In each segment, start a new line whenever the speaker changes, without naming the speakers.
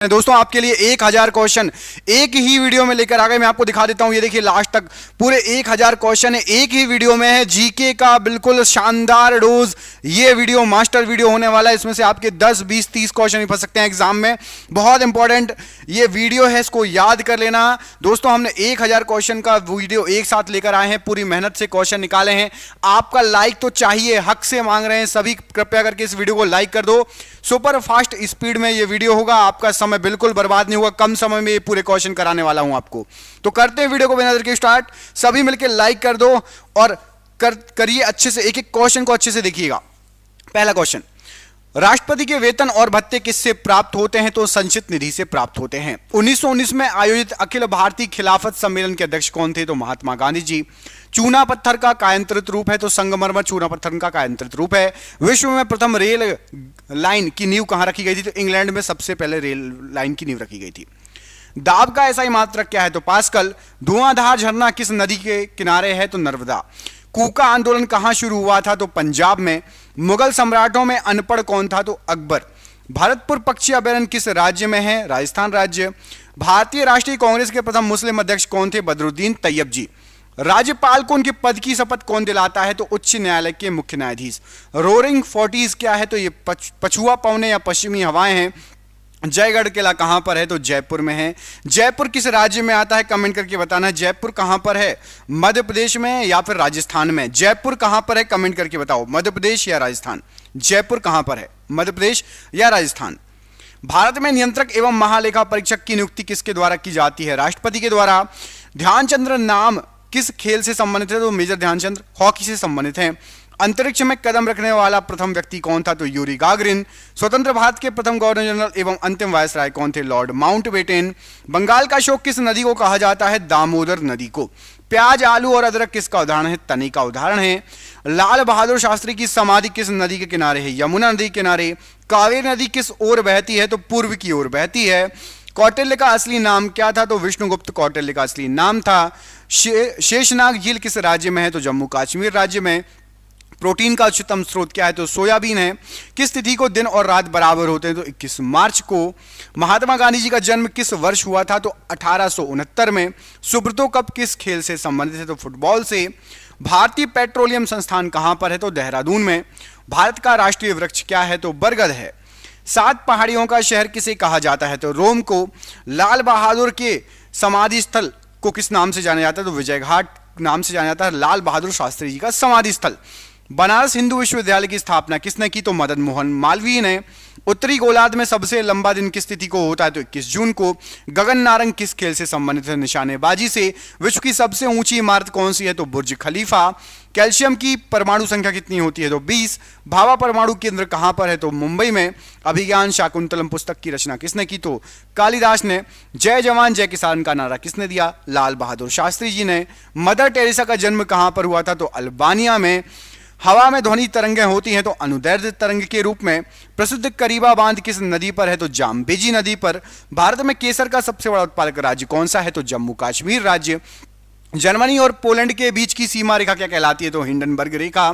दोस्तों आपके लिए 1000 क्वेश्चन एक ही वीडियो में लेकर आ गए। मैं आपको दिखा देता हूं, ये देखिए लास्ट तक पूरे 1000 क्वेश्चन है, एक ही वीडियो में है। जीके का बिल्कुल शानदार डोज ये वीडियो मास्टर वीडियो होने वाला है। इसमें से आपके 10 20 30 क्वेश्चन भी फंस सकते हैं एग्जाम में। बहुत इंपॉर्टेंट ये वीडियो है, इसको याद कर लेना। दोस्तों हमने 1000 क्वेश्चन का वीडियो एक साथ लेकर आए हैं, पूरी मेहनत से क्वेश्चन निकाले हैं। आपका लाइक तो चाहिए, हक से मांग रहे हैं सभी, कृपया करके इस वीडियो को लाइक कर दो। सुपर फास्ट स्पीड में ये वीडियो होगा, आपका समय बिल्कुल बर्बाद नहीं होगा, कम समय में ये पूरे क्वेश्चन कराने वाला हूं आपको। तो करते हैं वीडियो को बिना देर के स्टार्ट। सभी मिलकर लाइक कर दो और करिए अच्छे से, एक एक क्वेश्चन को अच्छे से देखिएगा। पहला क्वेश्चन, राष्ट्रपति के वेतन और भत्ते किससे प्राप्त होते हैं? तो संचित निधि से प्राप्त होते हैं। 1919 में आयोजित अखिल भारतीय खिलाफत सम्मेलन के अध्यक्ष कौन थे? तो महात्मा गांधी जी। चूना पत्थर का कायांतरित रूप है? तो संगमरमर चूना पत्थर का कायांतरित रूप है। विश्व में प्रथम रेल लाइन की नींव कहां रखी गई थी? तो इंग्लैंड में सबसे पहले रेल लाइन की नींव रखी गई थी। दाब का एसआई मात्रक क्या है? तो पास्कल। धुआंधार झरना किस नदी के किनारे है? तो नर्मदा। कूका आंदोलन कहां शुरू हुआ था? तो पंजाब में। मुगल सम्राटों में अनपढ़ कौन था? तो अकबर। भरतपुर पक्षी अभयारण्य किस राज्य में है? राजस्थान राज्य। भारतीय राष्ट्रीय कांग्रेस के प्रथम मुस्लिम अध्यक्ष कौन थे? बदरुद्दीन तैयब जी। राज्यपाल को उनके पद की शपथ कौन दिलाता है? तो उच्च न्यायालय के मुख्य न्यायाधीश। रोरिंग फोर्टीज क्या है? तो ये पछुआ पवने या पश्चिमी हवाएं हैं। जयगढ़ किला कहां पर है? तो जयपुर में है। जयपुर किस राज्य में आता है? कमेंट करके बताना। जयपुर कहां पर है? मध्य प्रदेश में या फिर राजस्थान में? जयपुर कहां पर है? कमेंट करके बताओ, मध्य प्रदेश या राजस्थान? जयपुर कहां पर है? मध्य प्रदेश या राजस्थान? भारत में नियंत्रक एवं महालेखा परीक्षक की नियुक्ति किसके द्वारा की जाती है? राष्ट्रपति के द्वारा। ध्यानचंद्र नाम किस खेल से संबंधित है? तो मेजर ध्यानचंद्र हॉकी से संबंधित हैं। अंतरिक्ष में कदम रखने वाला प्रथम व्यक्ति कौन था? तो यूरी गागरिन। स्वतंत्र भारत के प्रथम गवर्नर जनरल एवं अंतिम वायसराय कौन थे? Lord Mountbatten. बंगाल का अशोक किस नदी को कहा जाता है? दामोदर नदी को। प्याज, आलू और अदरक किसका उदाहरण है? तने का उदाहरण है। लाल बहादुर शास्त्री की समाधि किस नदी के किनारे है? यमुना नदी के किनारे। कावेरी नदी किस ओर बहती है? तो पूर्व की ओर बहती है। कौटिल्य का असली नाम क्या था? तो विष्णुगुप्त कौटिल्य का असली नाम था। शेषनाग झील किस राज्य में है? तो जम्मू कश्मीर राज्य में। प्रोटीन का उच्चतम स्रोत क्या है? तो सोयाबीन है। किस तिथि को दिन और रात बराबर होते हैं? तो 21 मार्च को। महात्मा गांधी जी का जन्म किस वर्ष हुआ था? तो 1869 में। सुब्रतो कप किस खेल से संबंधित है? तो फुटबॉल से। भारतीय पेट्रोलियम संस्थान कहां पर है? तो देहरादून में। भारत का राष्ट्रीय वृक्ष क्या है? तो बरगद है। 7 पहाड़ियों का शहर किसे कहा जाता है? तो रोम को। लाल बहादुर के समाधि स्थल को किस नाम से जाना जाता है? तो विजयघाट नाम से जाना जाता है लाल बहादुर शास्त्री जी का समाधि स्थल। बनारस हिंदू विश्वविद्यालय की स्थापना किसने की? तो मदन मोहन मालवीय ने। उत्तरी गोलार्ध में सबसे लंबा दिन किस तिथि को होता है? तो 21 जून को। गगन नारंग किस खेल से संबंधित है? निशानेबाजी से। विश्व की सबसे ऊंची इमारत कौन सी है? तो बुर्ज खलीफा। कैल्शियम की परमाणु संख्या कितनी होती है? तो 20। भाभा परमाणु केंद्र कहां पर है? तो मुंबई में। अभिज्ञान शाकुंतलम पुस्तक की रचना किसने की? तो कालिदास ने। जय जवान जय किसान का नारा किसने दिया? लाल बहादुर शास्त्री जी ने। मदर टेरेसा का जन्म कहां पर हुआ था? तो अल्बानिया में। हवा में ध्वनि तरंगें होती हैं तो अनुदैर्ध्य तरंग के रूप में। प्रसिद्ध करीबा बांध किस नदी पर है? तो जाम्बेजी नदी पर। भारत में केसर का सबसे बड़ा उत्पादक राज्य कौन सा है? तो जम्मू कश्मीर राज्य। जर्मनी और पोलैंड के बीच की सीमा रेखा क्या कहलाती है? तो हिंडनबर्ग रेखा।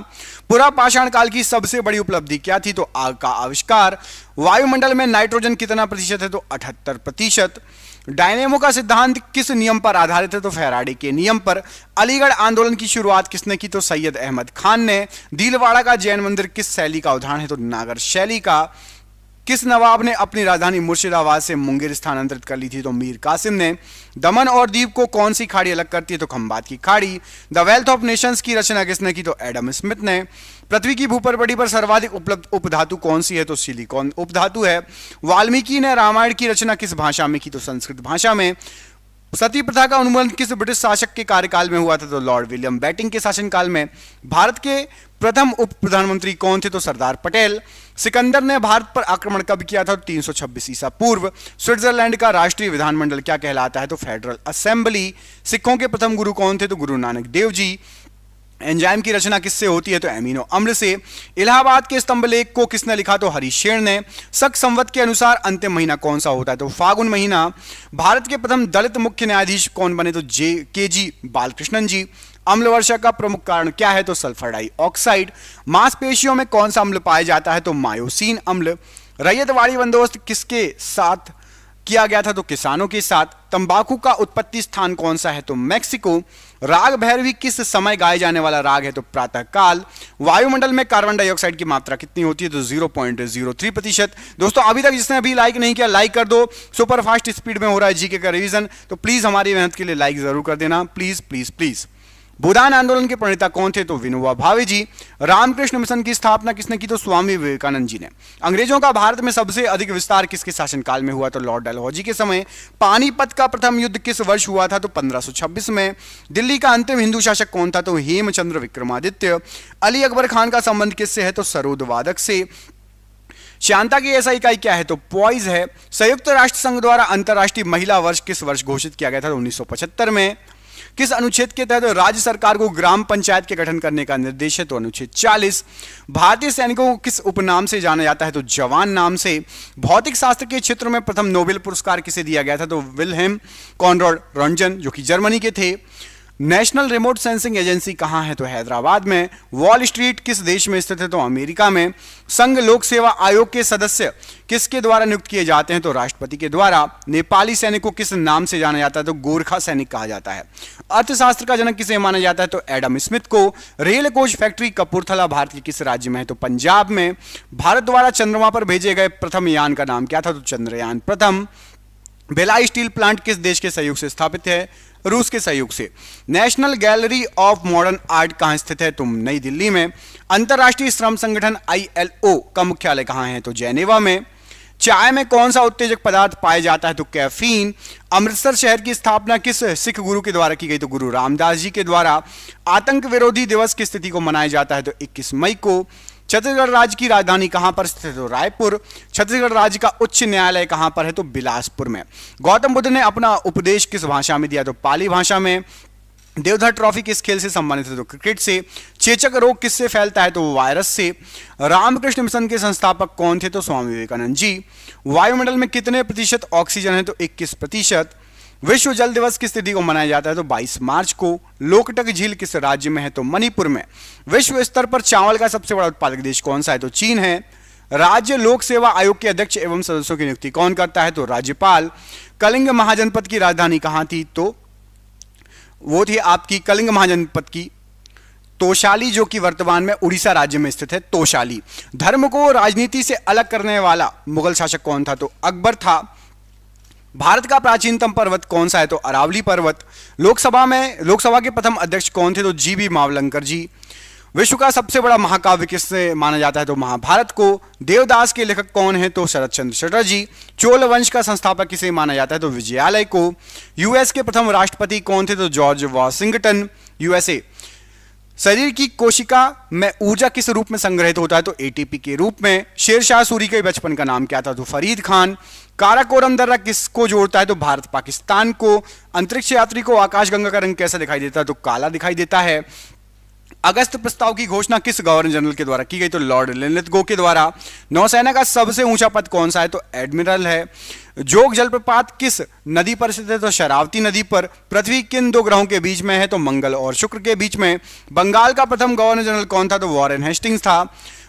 पुरा पाषाण काल की सबसे बड़ी उपलब्धि क्या थी? तो आग का आविष्कार। वायुमंडल में नाइट्रोजन कितना प्रतिशत है? तो 78%। डायनेमो का सिद्धांत किस नियम पर आधारित है? तो फैराडे के नियम पर। अलीगढ़ आंदोलन की शुरुआत किसने की? तो सैयद अहमद खान ने। दिलवाड़ा का जैन मंदिर किस शैली का उदाहरण है? तो नागर शैली का। किस नवाब ने अपनी राजधानी मुर्शिदाबाद से मुंगेर स्थानांतरित कर ली थी? तो मीर कासिम ने। दमन और दीव को कौन सी खाड़ी अलग करती है? तो खंबात की खाड़ी। द वेल्थ ऑफ नेशंस की रचना किसने की? तो एडम स्मिथ ने। पृथ्वी की भूपरिपटी पर सर्वाधिक उपलब्ध उपधातु कौन सी है? तो सिलिकॉन उपधातु है। वाल्मीकि ने रामायण की रचना किस भाषा में की? तो संस्कृत भाषा में। सती प्रथा का उन्मूलन किस ब्रिटिश शासक के कार्यकाल में हुआ था? तो लॉर्ड विलियम बेटिंग के शासनकाल में। भारत के प्रथम उप प्रधानमंत्री कौन थे? तो सरदार पटेल। सिकंदर ने भारत पर आक्रमण कब किया था? 326 ईसा पूर्व। स्विट्जरलैंड का राष्ट्रीय विधानमंडल क्या कहलाता है? तो फेडरल असेंबली। सिखों के प्रथम गुरु कौन थे? तो गुरु नानक देव जी। एंजाइम की रचना किससे होती है? तो एमिनो अम्ल से। इलाहाबाद के स्तंभ लेख को किसने लिखा? तो हरिशेर ने। शक संवत के अनुसार अंतिम महीना कौन सा होता है? तो फागुन महीना। भारत के प्रथम दलित मुख्य न्यायाधीश कौन बने? तो के जी बालकृष्णन जी। अम्ल वर्षा का प्रमुख कारण क्या है? तो सल्फर डाइऑक्साइड। मांसपेशियों में कौन सा अम्ल पाया जाता है? तो मायोसिन अम्ल। रैयतवाड़ी बंदोबस्त किसके साथ किया गया था तो किसानों के साथ। तंबाकू का उत्पत्ति स्थान कौन सा है तो मैक्सिको। राग भैरवी किस समय गाए जाने वाला राग है तो प्रातः काल। वायुमंडल में कार्बन डाइऑक्साइड की मात्रा कितनी होती है तो 0.03%। दोस्तों अभी तक जिसने अभी लाइक नहीं किया लाइक कर दो, सुपर फास्ट स्पीड में हो रहा है जीके का रिवीजन, तो प्लीज हमारी मेहनत के लिए लाइक जरूर कर देना, प्लीज प्लीज प्लीज। भूदान आंदोलन के प्रणेता कौन थे तो विनोबा भावे जी। रामकृष्ण मिशन की स्थापना किसने की तो स्वामी विवेकानंद जी ने। अंग्रेजों का भारत में सबसे अधिक विस्तार किसके शासनकाल में हुआ तो लॉर्ड डलहौजी के समय। पानीपत का प्रथम युद्ध किस वर्ष हुआ था तो 1526 में। दिल्ली का अंतिम हिंदू शासक कौन था तो हेमचंद्र विक्रमादित्य। अली अकबर खान का संबंध किससे है तो सरोद वादक से। शांता की ऐसा इकाई क्या है तो पॉइज है। संयुक्त राष्ट्र संघ द्वारा अंतर्राष्ट्रीय महिला वर्ष किस वर्ष घोषित किया गया था तो 1975 में। किस अनुच्छेद के तहत राज्य सरकार को ग्राम पंचायत के गठन करने का निर्देश है तो अनुच्छेद 40। भारतीय सैनिकों को किस उपनाम से जाना जाता है तो जवान नाम से। भौतिक शास्त्र के क्षेत्र में प्रथम नोबेल पुरस्कार किसे दिया गया था तो विल्हेम कॉनराड रॉन्टगन जो कि जर्मनी के थे। नेशनल रिमोट सेंसिंग एजेंसी कहां है तो हैदराबाद में। वॉल स्ट्रीट किस देश में स्थित है तो अमेरिका में। संघ लोक सेवा आयोग के सदस्य किसके द्वारा नियुक्त किए जाते हैं तो राष्ट्रपति के द्वारा। नेपाली सैनिक को किस नाम से जाना जाता है तो गोरखा सैनिक कहा जाता है। अर्थशास्त्र का जनक किसे माना जाता है तो एडम स्मिथ को। Rail coach factory Kapurthala Bharat के किस राज्य में है तो पंजाब में। भारत द्वारा चंद्रमा पर भेजे गए प्रथम यान का नाम क्या था तो चंद्रयान प्रथम। भिलाई स्टील प्लांट किस देश के सहयोग से स्थापित है रूस के सहयोग से। National gallery of modern art कहां स्थित है तो नई दिल्ली में। अंतरराष्ट्रीय श्रम संगठन ILO का मुख्यालय कहां है तो जेनेवा में। चाय में कौन सा उत्तेजक पदार्थ पाया जाता है तो कैफीन। अमृतसर शहर की स्थापना किस सिख गुरु के द्वारा की गई तो गुरु रामदास जी के द्वारा। आतंक विरोधी दिवस किस तिथि को मनाया जाता है तो 21 मई को। छत्तीसगढ़ राज्य की राजधानी कहां पर स्थित है तो रायपुर। छत्तीसगढ़ राज्य का उच्च न्यायालय कहां पर है तो बिलासपुर में। गौतम बुद्ध ने अपना उपदेश किस भाषा में दिया तो पाली भाषा में। देवधर ट्रॉफी किस खेल से संबंधित है तो क्रिकेट से। चेचक रोग किससे फैलता है तो वायरस से। रामकृष्ण मिशन के संस्थापक कौन थे तो स्वामी विवेकानंद जी। वायुमंडल में कितने प्रतिशत ऑक्सीजन है तो 21%। विश्व जल दिवस किस तिथि को मनाया जाता है तो 22 मार्च को। लोकटक झील किस राज्य में है तो मणिपुर में। विश्व स्तर पर चावल का सबसे बड़ा उत्पादक देश कौन सा है तो चीन है। राज्य लोक सेवा आयोग के अध्यक्ष एवं सदस्यों की नियुक्ति कौन करता है तो राज्यपाल। कलिंग महाजनपद की राजधानी कहां थी तो वो थी आपकी कलिंग महाजनपद की तोशाली जो कि वर्तमान में उड़ीसा राज्य में स्थित है तोशाली। धर्म को राजनीति से अलग करने वाला मुगल शासक कौन था तो अकबर था। भारत का प्राचीनतम पर्वत कौन सा है तो अरावली पर्वत। लोकसभा के प्रथम अध्यक्ष कौन थे तो जीबी मावलंकर जी। विश्व का सबसे बड़ा महाकाव्य किससे माना जाता है तो महाभारत को। देवदास के लेखक कौन है तो शरद चंद्र चटर्जी। चोल वंश का संस्थापक किसे माना जाता है तो विजयालय को। यूएस के प्रथम राष्ट्रपति कौन थे तो जॉर्ज वॉशिंगटन USA। शरीर की कोशिका में ऊर्जा किस रूप में संग्रहित होता है तो ATP के रूप में। शेरशाह सूरी के बचपन का नाम क्या था तो फरीद खान। काराकोरम दर्रा किसको जोड़ता है तो भारत पाकिस्तान को। अंतरिक्ष यात्री को आकाशगंगा का रंग कैसा दिखाई देता है तो काला दिखाई देता है। अगस्त प्रस्ताव की घोषणा किस गवर्नर जनरल के द्वारा की गई तो लॉर्ड लिनलिथगो के द्वारा। नौसेना का सबसे ऊंचा पद कौन सा है तो एडमिरल है। जोग जलप्रपात किस नदी पर स्थित है तो शरावती नदी पर। पृथ्वी किन दो ग्रहों के बीच में है तो मंगल और शुक्र के बीच में। बंगाल का प्रथम गवर्नर जनरल कौन था तो वॉरेन हेस्टिंग्स था।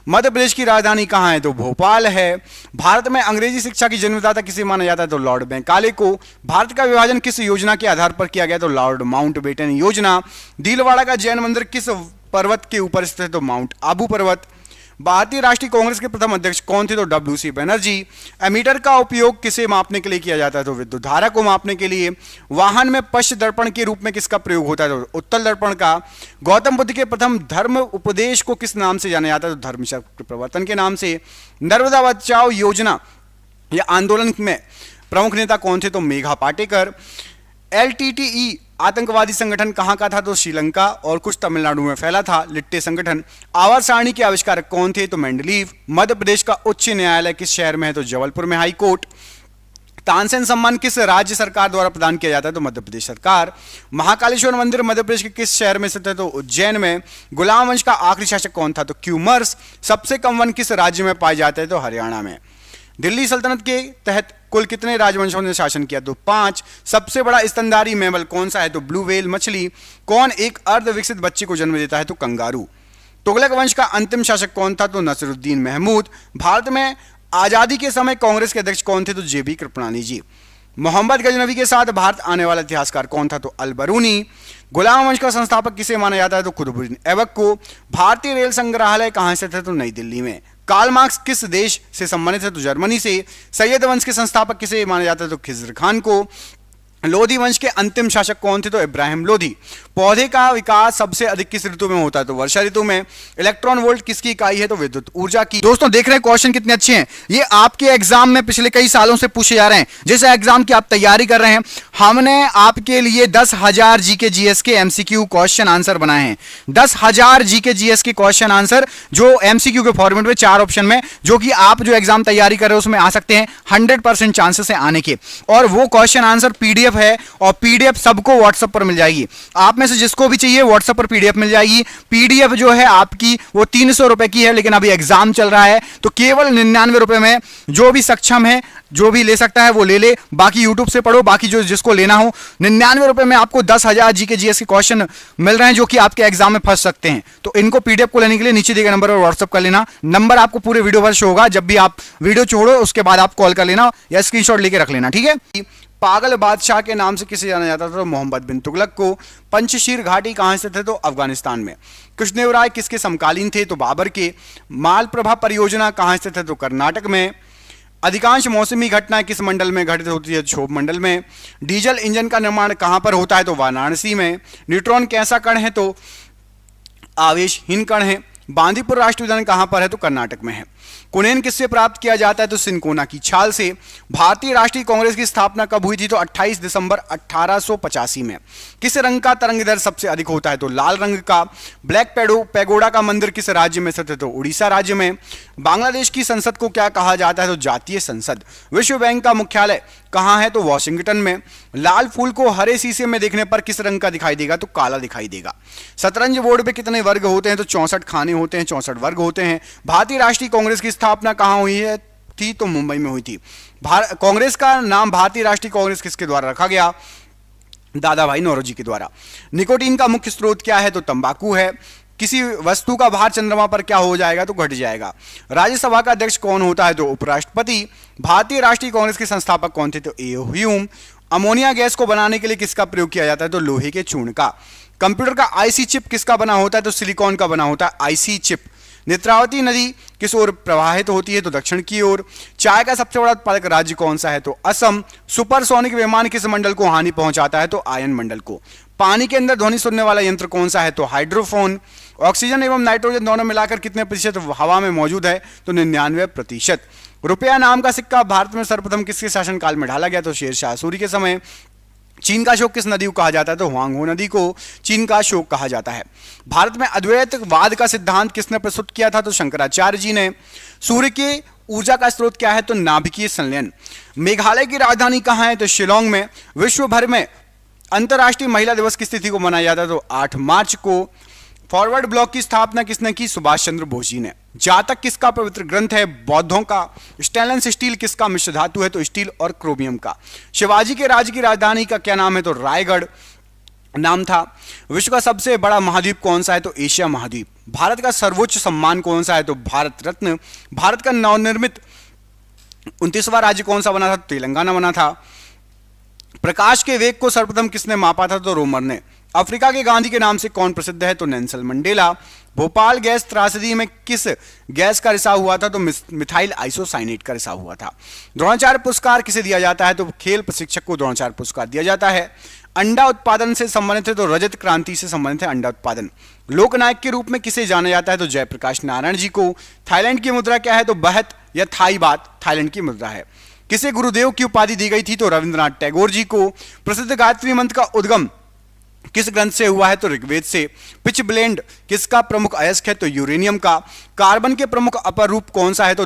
मध्य प्रदेश की राजधानी कहां है तो भोपाल है। भारत में अंग्रेजी शिक्षा की जन्मदाता किसे माना जाता है तो लॉर्ड मैकाले को। भारत का विभाजन किस योजना के आधार पर किया गया तो लॉर्ड माउंटबेटन योजना। दिलवाड़ा का जैन मंदिर किस पर्वत के ऊपर स्थित है तो माउंट आबू पर्वत। भारतीय राष्ट्रीय कांग्रेस के प्रथम अध्यक्ष कौन थे तो WC बनर्जी। एमीटर का उपयोग किसे मापने के लिए किया जाता है तो विद्युत धारा को मापने के लिए। वाहन में पश्च दर्पण के रूप में किसका प्रयोग होता है तो उत्तल दर्पण का। गौतम बुद्ध के प्रथम धर्म उपदेश को किस नाम से जाना जाता है तो धर्मचक्र प्रवर्तन के नाम से। नर्मदा बचाओ योजना या आंदोलन में प्रमुख नेता कौन थे तो मेघा पाटेकर। LTTE आतंकवादी संगठन कहां का था तो श्रीलंका और कुछ तमिलनाडु में फैला था। लिट्टे संगठन। आवाज सारणी के आविष्कारक कौन थे तो मेंडलीव। मध्य प्रदेश का उच्च न्यायालय किस शहर में है तो जबलपुर में हाई कोर्ट। तानसेन सम्मान किस राज्य सरकार द्वारा प्रदान किया जाता है तो मध्य प्रदेश सरकार। महाकालेश्वर मंदिर मध्य प्रदेश के किस शहर में स्थित है तो उज्जैन में। गुलाम वंश का आखिरी शासक कौन था तो क्यूमर्स। सबसे कम वन किस राज्य में पाए जाते हैं तो हरियाणा में। दिल्ली सल्तनत के तहत कुल कितने राजवंशों ने शासन किया तो 5। सबसे बड़ा स्तनधारी मैमल कौन सा है तो ब्लू व्हेल मछली। कौन एक अर्ध विकसित बच्चे को जन्म देता है तो कंगारू। तुगलक वंश का अंतिम शासक कौन था तो नसरुद्दीन महमूद। भारत में आजादी के समय कांग्रेस के अध्यक्ष कौन थे तो JB कृपलानी जी। मोहम्मद गजनवी के साथ भारत आने वाला इतिहासकार कौन था? तो अल-बरूनी। गुलाम वंश का संस्थापक किसे माना जाता है? तो कुतुबुद्दीन ऐबक को। भारतीय रेल संग्रहालय कहां स्थित है? तो नई दिल्ली में। कार्ल मार्क्स किस देश से संबंधित है? तो जर्मनी से। सैयद वंश के संस्थापक किसे माना जाता है? तो खिज़र खान को। लोधी वंश के अंतिम शासक कौन थे? तो इब्राहिम लोधी। पौधे का विकास सबसे अधिक किस ऋतु में होता है? तो वर्षा ऋतु में। इलेक्ट्रॉन वोल्ट किसकी इकाई है? तो विद्युत ऊर्जा की। दोस्तों देख रहे हैं क्वेश्चन कितने अच्छे हैं, ये आपके एग्जाम में पिछले कई सालों से पूछे जा रहे हैं। जिस एग्जाम की आप तैयारी कर रहे हैं, हमने आपके लिए 10,000 जीके जीएस के एमसीक्यू क्वेश्चन आंसर बनाए हैं। 10,000 जीके जीएस के क्वेश्चन आंसर जो एमसीक्यू के फॉर्मेट में 4 ऑप्शन में, जो कि आप जो एग्जाम तैयारी कर रहे हो उसमें आ सकते हैं, 100% चांसेस है आने के। और वो क्वेश्चन आंसर पीडीएफ है, और पीडीएफ सबको व्हाट्सएप पर मिल जाएगी। आप में से जिसको भी चाहिए व्हाट्सएप पर पीडीएफ मिल जाएगी। पीडीएफ जो है आपकी वो 300 रुपए की है, लेकिन अभी एग्जाम चल रहा है तो केवल 99 रुपए में जो भी सक्षम है, जो भी ले सकता है वो ले ले, बाकी यूट्यूब से पढ़ो, बाकी जो जिसको लेना हो 99 रुपए में आपको 10,000 जीके जीएस के क्वेश्चन मिल रहे हैं जो कि आपके एग्जाम में फंस सकते हैं। तो इनको पीडीएफ को लेने के लिए नीचे दिए गए नंबर पर व्हाट्सएप कर लेना। नंबर आपको पूरे वीडियो पर शो होगा, जब भी आप वीडियो छोड़ो उसके बाद आप कॉल कर लेना या स्क्रीनशॉट लेके रख लेना, ठीक है। पागल बादशाह के नाम से किसे जाना जाता था? तो मोहम्मद बिन तुगलक को। पंचशीर घाटी कहां से थे? तो अफगानिस्तान में। कृष्णदेवराय किसके समकालीन थे? तो बाबर के। मालप्रभा परियोजना कहां स्थित है? तो कर्नाटक में। अधिकांश मौसमी घटनाएं किस मंडल में घटित होती है? क्षोभ मंडल में। डीजल इंजन का निर्माण कहां पर होता है? तो वाराणसी में। न्यूट्रॉन कैसा कण है? तो आवेशहीन कण है। बांदीपुर राष्ट्रीय उद्यान कहां पर है? तो कर्नाटक में है। कुनेन किससे प्राप्त किया जाता है? तो सिनकोना की छाल से। भारतीय राष्ट्रीय कांग्रेस की स्थापना कब हुई थी? तो 28 दिसंबर 1885 में। किस रंग का तरंगदैर्घ्य सबसे अधिक होता है? तो लाल रंग का। ब्लैक पैगोडा का मंदिर किस राज्य में स्थित है? तो उड़ीसा राज्य में। बांग्लादेश की संसद को क्या कहा जाता है? तो जातीय संसद। विश्व बैंक का मुख्यालय कहां है? तो वॉशिंगटन में। लाल फूल को हरे शीशे में देखने पर किस रंग का दिखाई देगा? तो काला दिखाई देगा। शतरंज बोर्ड पे कितने वर्ग होते हैं? तो 64 खाने होते हैं, 64 वर्ग होते हैं। भारतीय राष्ट्रीय कांग्रेस की स्थापना कहां हुई है थी? तो मुंबई में हुई थी। कांग्रेस का नाम भारतीय राष्ट्रीय कांग्रेस किसके द्वारा रखा गया? दादा भाई नौरोजी के द्वारा। निकोटीन का मुख्य स्रोत क्या है? तो तंबाकू है। किसी वस्तु का भार चंद्रमा पर क्या हो जाएगा? तो घट जाएगा। राज्यसभा का अध्यक्ष कौन होता है? तो उपराष्ट्रपति। भारतीय राष्ट्रीय कांग्रेस के संस्थापक कौन थे? तो ए.ओ. ह्यूम। अमोनिया गैस को बनाने के लिए किसका प्रयोग किया जाता है? तो लोहे के चूर्ण का। कंप्यूटर का आईसी चिप किसका बना होता है? तो सिलिकॉन का बना होता है आईसी चिप। नेत्रावती नदी किस ओर प्रवाहित होती है? तो दक्षिण की ओर। चाय का सबसे बड़ा उत्पादक राज्य कौन सा है? तो असम। सुपरसोनिक विमान किस मंडल को हानि पहुंचाता है? तो आयन मंडल को। पानी के अंदर ध्वनि सुनने वाला यंत्र कौन सा है? तो हाइड्रोफोन। ऑक्सीजन एवं नाइट्रोजन दोनों मिलाकर कितने प्रतिशत हवा में मौजूद है? तो 99%। रुपया नाम का सिक्का भारत में सर्वप्रथम किसके शासनकाल में ढाला गया? तो शेरशाह सूरी के समय। चीन का अशोक किस नदी को कहा जाता है? तो हुआंगहो नदी को चीन का अशोक कहा जाता है। भारत में अद्वैतवाद का सिद्धांत किसने प्रस्तुत किया था? तो शंकराचार्य जी ने। सूर्य की ऊर्जा का स्रोत क्या है? तो नाभिकीय संलयन। मेघालय की राजधानी कहां है? तो शिलोंग में। विश्व भर में अंतर्राष्ट्रीय महिला दिवस किस तिथि को मनाया जाता है? तो 8 मार्च को। फॉरवर्ड ब्लॉक की स्थापना किसने की? सुभाष चंद्र बोस जी ने। जातक किसका पवित्र ग्रंथ है? बौद्धों का। स्टेनलेस स्टील किसका मिश्र धातु है? तो स्टील और क्रोमियम का। शिवाजी के राज्य की राजधानी का क्या नाम है? तो रायगढ़ नाम था। विश्व का सबसे बड़ा महाद्वीप कौन सा है? तो एशिया महाद्वीप। भारत का सर्वोच्च सम्मान कौन सा है? तो भारत रत्न। भारत का नवनिर्मित 29वां राज्य कौन सा बना था? तो तेलंगाना बना था। प्रकाश के वेग को सर्वप्रथम किसने मापा था? तो रोमर ने। अफ्रीका के गांधी के नाम से कौन प्रसिद्ध है? तो नेल्सन मंडेला। भोपाल गैस त्रासदी में किस गैस का रिसाव हुआ था? तो मिथाइल आइसोसाइनेट का रिसाव हुआ था। द्रोणाचार्य पुरस्कार किसे दिया जाता है? तो खेल प्रशिक्षक को द्रोणाचार्य पुरस्कार दिया जाता है। अंडा उत्पादन से संबंधित है? तो रजत क्रांति से संबंधित है अंडा उत्पादन। लोकनायक के रूप में किसे जाना जाता है? तो जयप्रकाश नारायण जी को। थाईलैंड की मुद्रा क्या है? तो बहत या थाई बात थाईलैंड की मुद्रा है। किसे गुरुदेव की उपाधि दी गई थी? तो रविंद्रनाथ टैगोर जी को। प्रसिद्ध गायत्री मंत्र का उद्गम किस ग्रंथ से हुआ है? तो ऋग्वेद से। पिच ब्लेंड किसका प्रमुख अयस्क है? तो यूरेनियम का। कार्बन के प्रमुख अपर रूप कौन सा है? तो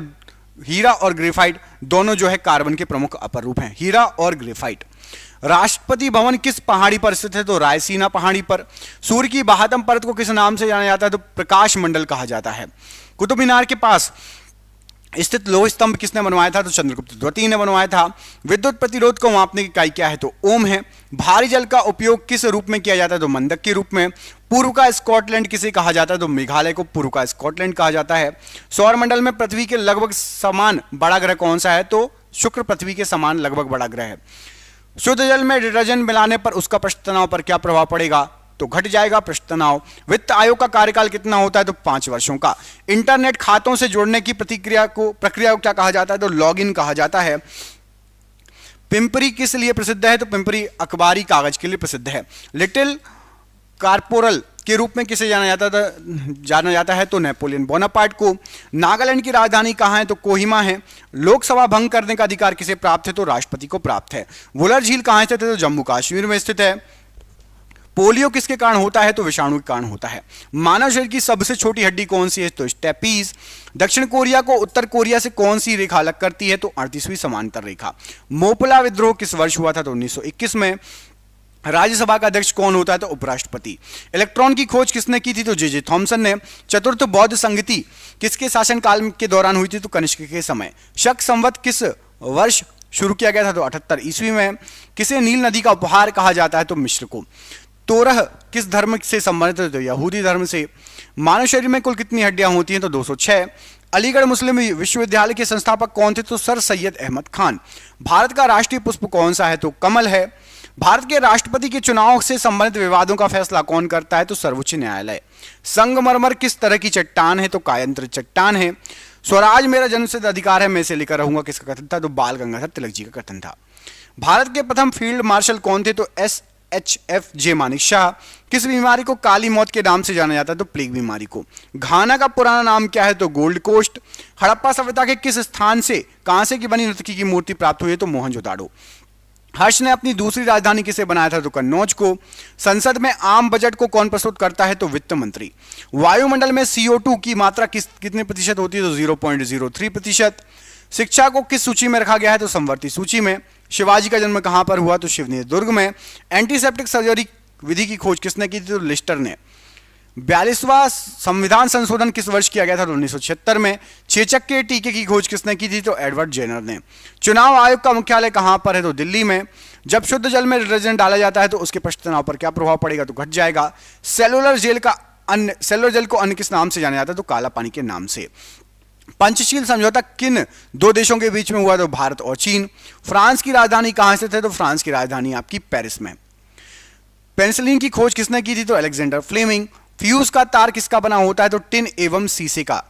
हीरा और ग्रेफाइट दोनों जो है कार्बन के प्रमुख अपर रूप हैं, हीरा और ग्रेफाइट। राष्ट्रपति भवन किस पहाड़ी पर स्थित है? तो रायसीना पहाड़ी पर। सूर्य की बाहतम परत को किस नाम से जाना जाता है? तो प्रकाश मंडल कहा जाता है। कुतुब मीनार के पास स्थित लोह स्तंभ किसने बनवाया था? तो चंद्रगुप्त द्वितीय ने बनवाया था। विद्युत प्रतिरोध को मापने की इकाई क्या है? तो ओम है। भारी जल का उपयोग किस रूप में किया जाता है? तो मंदक के रूप में। पूर्व का स्कॉटलैंड किसे कहा जाता है? तो मेघालय को पूर्व का स्कॉटलैंड कहा जाता है। सौर मंडल में पृथ्वी के लगभग समान बड़ा ग्रह कौन सा है? तो शुक्र पृथ्वी के समान लगभग बड़ा ग्रह है। शुद्ध जल में डिटर्जेंट मिलाने पर उसका पृष्ठ तनाव पर क्या प्रभाव पड़ेगा? तो घट जाएगा पृष्ठ तनाव। वित्त आयोग का कार्यकाल कितना होता है? तो 5 वर्षों का। इंटरनेट खातों से जोड़ने की प्रक्रिया को क्या कहा जाता है? तो लॉगिन कहा जाता है। पिंपरी किस लिए प्रसिद्ध है? तो पिंपरी अखबारी कागज के लिए प्रसिद्ध है। लिटिल कार्पोरल के रूप में किसे जाना जाता है? तो नेपोलियन बोनापार्ट को। नागालैंड की राजधानी कहाँ है? तो कोहिमा है। लोकसभा भंग करने का अधिकार किसे प्राप्त है? तो राष्ट्रपति को प्राप्त है। वुलर झील कहाँ स्थित है? तो जम्मू कश्मीर में स्थित है। पोलियो किसके कारण होता है? तो विषाणु के कारण होता है। मानव शरीर की सबसे छोटी हड्डी कौन सी है? तो स्टेपीज। दक्षिण कोरिया को उत्तर कोरिया से कौन सी रेखा अलग करती है? तो 38वीं समांतर रेखा। मोपला विद्रोह किस वर्ष हुआ था? तो 1921 में। राज्यसभा का अध्यक्ष कौन होता है? तो उपराष्ट्रपति। इलेक्ट्रॉन की खोज किसने की थी? तो जे थॉमसन ने। चतुर्थ बौद्ध संगति किसके शासनकाल के दौरान हुई थी? तो कनिष्क के समय। शक संवत किस वर्ष शुरू किया गया था? तो 78 ईस्वी में। किसे नील नदी का उपहार कहा जाता है? तो मिस्र को। तोरह किस धर्म से संबंधित है? तो यहूदी धर्म से। मानव शरीर में कुल कितनी हड्डियां होती हैं? तो 206। अलीगढ़ मुस्लिम विश्वविद्यालय के संस्थापक कौन थे? तो सर सैयद अहमद खान। भारत का राष्ट्रीय पुष्प कौन सा है? तो कमल है। भारत के राष्ट्रपति के चुनाव से संबंधित विवादों का फैसला कौन करता है? तो सर्वोच्च न्यायालय। संगमरमर किस तरह की चट्टान है? तो कायंत्र चट्टान है। स्वराज मेरा जन्मसिद्ध अधिकार है, मैं इसे लेकर रहूंगा, किसका कथन था? तो बाल गंगाधर तिलक जी का कथन था। भारत के प्रथम फील्ड मार्शल कौन थे? तो SHF मानिक शाह। किस बीमारी को काली मौत के नाम से जाना जाता है? तो प्लेग बीमारी को। घाना का पुराना नाम क्या है? तो गोल्ड कोस्ट। हड़प्पा सभ्यता के किस स्थान से कांसे की बनी नर्तकी की मूर्ति प्राप्त हुई है? तो मोहनजोदाड़ो। हर्ष ने अपनी दूसरी राजधानी किसे बनाया था? तो कन्नौज को। संसद में आम बजट को कौन प्रस्तुत करता है? तो वित्त मंत्री। वायुमंडल में CO2 की मात्रा कितने प्रतिशत होती है? तो 0.03%। शिक्षा को किस सूची में रखा गया है? तो संवर्ती सूची में। शिवाजी का जन्म कहां पर हुआ? तो शिवनेर दुर्ग में। एंटीसेप्टिक सर्जरी विधि की खोज किसने की थी? तो लिस्टर ने। 42वां संविधान संशोधन किस वर्ष किया गया था? तो 1976 में। चेचक के टीके की खोज किसने की थी? तो एडवर्ड जेनर ने। चुनाव आयोग का मुख्यालय कहां पर है? तो दिल्ली में। जब शुद्ध जल में डिटर्जेंट डाला जाता है तो उसके पृष्ठ तनाव पर क्या प्रभाव पड़ेगा? तो घट जाएगा। सेलुलर जेल को अन्य किस नाम से जाना जाता है? तो काला पानी के नाम से। पंचशील समझौता किन दो देशों के बीच में हुआ? तो भारत और चीन। फ्रांस की राजधानी कहां स्थित है? तो फ्रांस की राजधानी आपकी पेरिस में। पेनिसिलिन की खोज किसने की थी? तो अलेक्जेंडर फ्लेमिंग। फ्यूज का तार किसका बना होता है? तो टिन एवं सीसे का।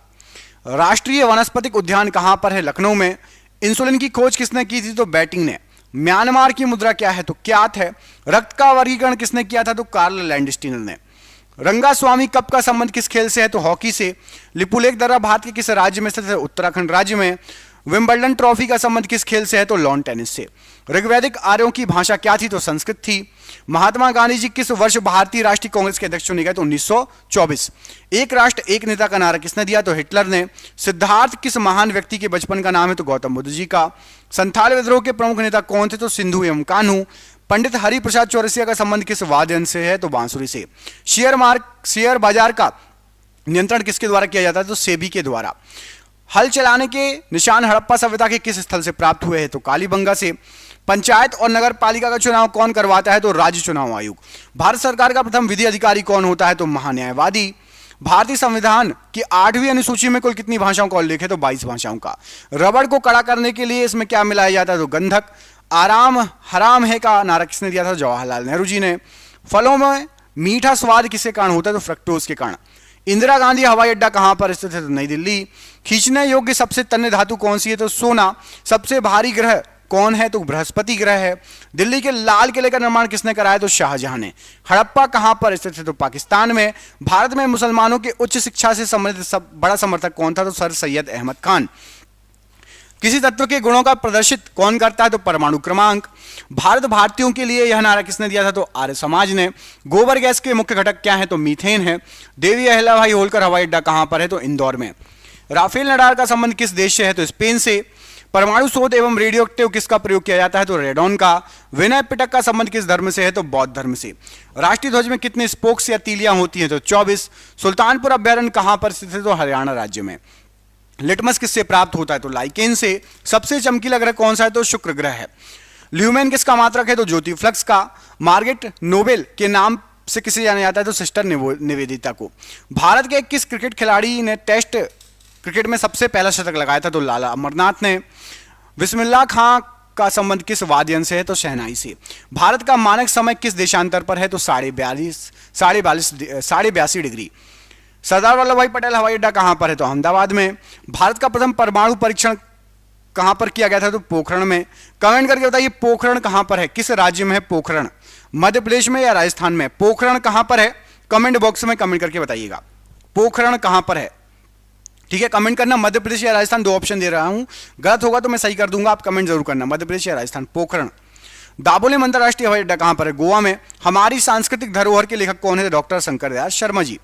राष्ट्रीय वनस्पतिक उद्यान कहां पर है? लखनऊ में। इंसुलिन की खोज किसने की थी? तो बैटिंग ने। म्यांमार की मुद्रा क्या है? तो क्यात है। रक्त का वर्गीकरण किसने किया था? तो कार्ल लैंडस्टीनर ने। रंगा स्वामी कप का संबंध किस खेल से है? तो हॉकी से। लिपुलेख दर्रा भारत के किस राज्य में स्थित है? उत्तराखंड राज्य में। विंबलडन ट्रॉफी का संबंध किस खेल से है? तो लॉन टेनिस से। ऋग्वैदिक आर्यों की भाषा क्या थी? तो संस्कृत थी। महात्मा गांधी जी किस वर्ष भारतीय राष्ट्रीय कांग्रेस के अध्यक्ष चुने गए? तो 1924। एक राष्ट्र एक नेता का नारा किसने दिया? तो हिटलर ने। सिद्धार्थ किस महान व्यक्ति के बचपन का नाम है? तो गौतम बुद्ध जी का। संथाल विद्रोह के प्रमुख नेता कौन थे? तो सिंधु एवं कान्हू। पंडित हरिप्रसाद चौरसिया का संबंध किस वाद्य यंत्र से है? तो बांसुरी से। शेयर बाजार का नियंत्रण किसके द्वारा किया जाता है? तो सेबी के द्वारा। हल चलाने के निशान हड़प्पा सभ्यता के किस स्थल से प्राप्त हुए हैं? तो कालीबंगा से। पंचायत और नगर पालिका का चुनाव कौन करवाता है? तो राज्य चुनाव आयोग। भारत सरकार का प्रथम विधि अधिकारी कौन होता है? तो महान्यायवादी। भारतीय संविधान की 8वीं अनुसूची में कुल कितनी भाषाओं का उल्लेख है? तो 22 भाषाओं का। रबड़ को कड़ा करने के लिए इसमें क्या मिलाया जाता है? तो गंधक। आराम हराम है का नारा किसने दिया था? जवाहरलाल नेहरू जी ने। फलों में मीठा स्वाद किसके कारण होता है? तो फ्रक्टोज के कारण। इंदिरा गांधी हवाई अड्डा कहां पर स्थित है? तो नई दिल्ली। खींचने योग्य सबसे तन्य धातु कौन सी है? तो सोना। सबसे भारी ग्रह कौन है? तो बृहस्पति ग्रह है। दिल्ली के लाल किले का निर्माण किसने कराया? तो शाहजहां ने। हड़प्पा कहां पर स्थित है? तो पाकिस्तान में। भारत में मुसलमानों के उच्च शिक्षा से संबंधित बड़ा समर्थक कौन था? तो सर सैयद अहमद खान। किसी तत्व के गुणों का प्रदर्शित कौन करता है? तो परमाणु क्रमांक। भारत भारतीयों के लिए यह नारा किसने दिया था? तो आर्य समाज ने। गोबर गैस के मुख्य घटक क्या है? तो मीथेन है। देवी अहिल्याबाई होलकर हवाई अड्डा कहां पर है? तो इंदौर में। राफेल नडाल का संबंध किस देश से है? तो स्पेन से। परमाणु शोध एवं रेडियो एक्टिव किसका प्रयोग किया जाता है? तो रेडॉन का। विनय पिटक का संबंध किस धर्म से है? तो बौद्ध धर्म से। राष्ट्रीय ध्वज में कितने स्पोक्स या तीलियां होती हैं? तो 24। सुल्तानपुर अभ्यारण्य कहां पर स्थित है? तो हरियाणा राज्य में। लिटमस किससे प्राप्त होता है? तो लाइकेन से। सबसे चमकीला ग्रह कौन सा है? तो शुक्र ग्रह है। ल्यूमेन किसका मात्रक है? तो ज्योति फ्लक्स का। मार्गरेट नोबेल के नाम से किसे जाना जाता है? तो सिस्टर निवेदिता को। भारत के किस क्रिकेट खिलाड़ी ने टेस्ट क्रिकेट में सबसे पहला शतक लगाया था? तो लाला अमरनाथ ने। बिस्मिल्लाह खां का संबंध किस वाद्य यंत्र से है? तो शहनाई से। भारत का मानक समय किस देशांतर पर है? तो 82.5 डिग्री। सरदार वल्लभ भाई पटेल हवाई अड्डा कहां पर है? तो अहमदाबाद में। भारत का प्रथम परमाणु परीक्षण कहां पर किया गया था? तो पोखरण में। कमेंट करके बताइए पोखरण कहां पर है, किस राज्य में है पोखरण? मध्य प्रदेश में या राजस्थान में? पोखरण कहां पर है? कमेंट बॉक्स में कमेंट करके बताइएगा पोखरण कहां पर है। ठीक है, कमेंट करना मध्य प्रदेश या राजस्थान, दो ऑप्शन दे रहा हूं, गलत होगा तो मैं सही कर दूंगा, आप कमेंट जरूर करना मध्य प्रदेश या राजस्थान। पोखरण। दाबोलिम अंतरराष्ट्रीय हवाई अड्डा कहां पर है? गोवा में। हमारी सांस्कृतिक धरोहर के लेखक कौन है? डॉक्टर शंकर दयाल शर्मा जी।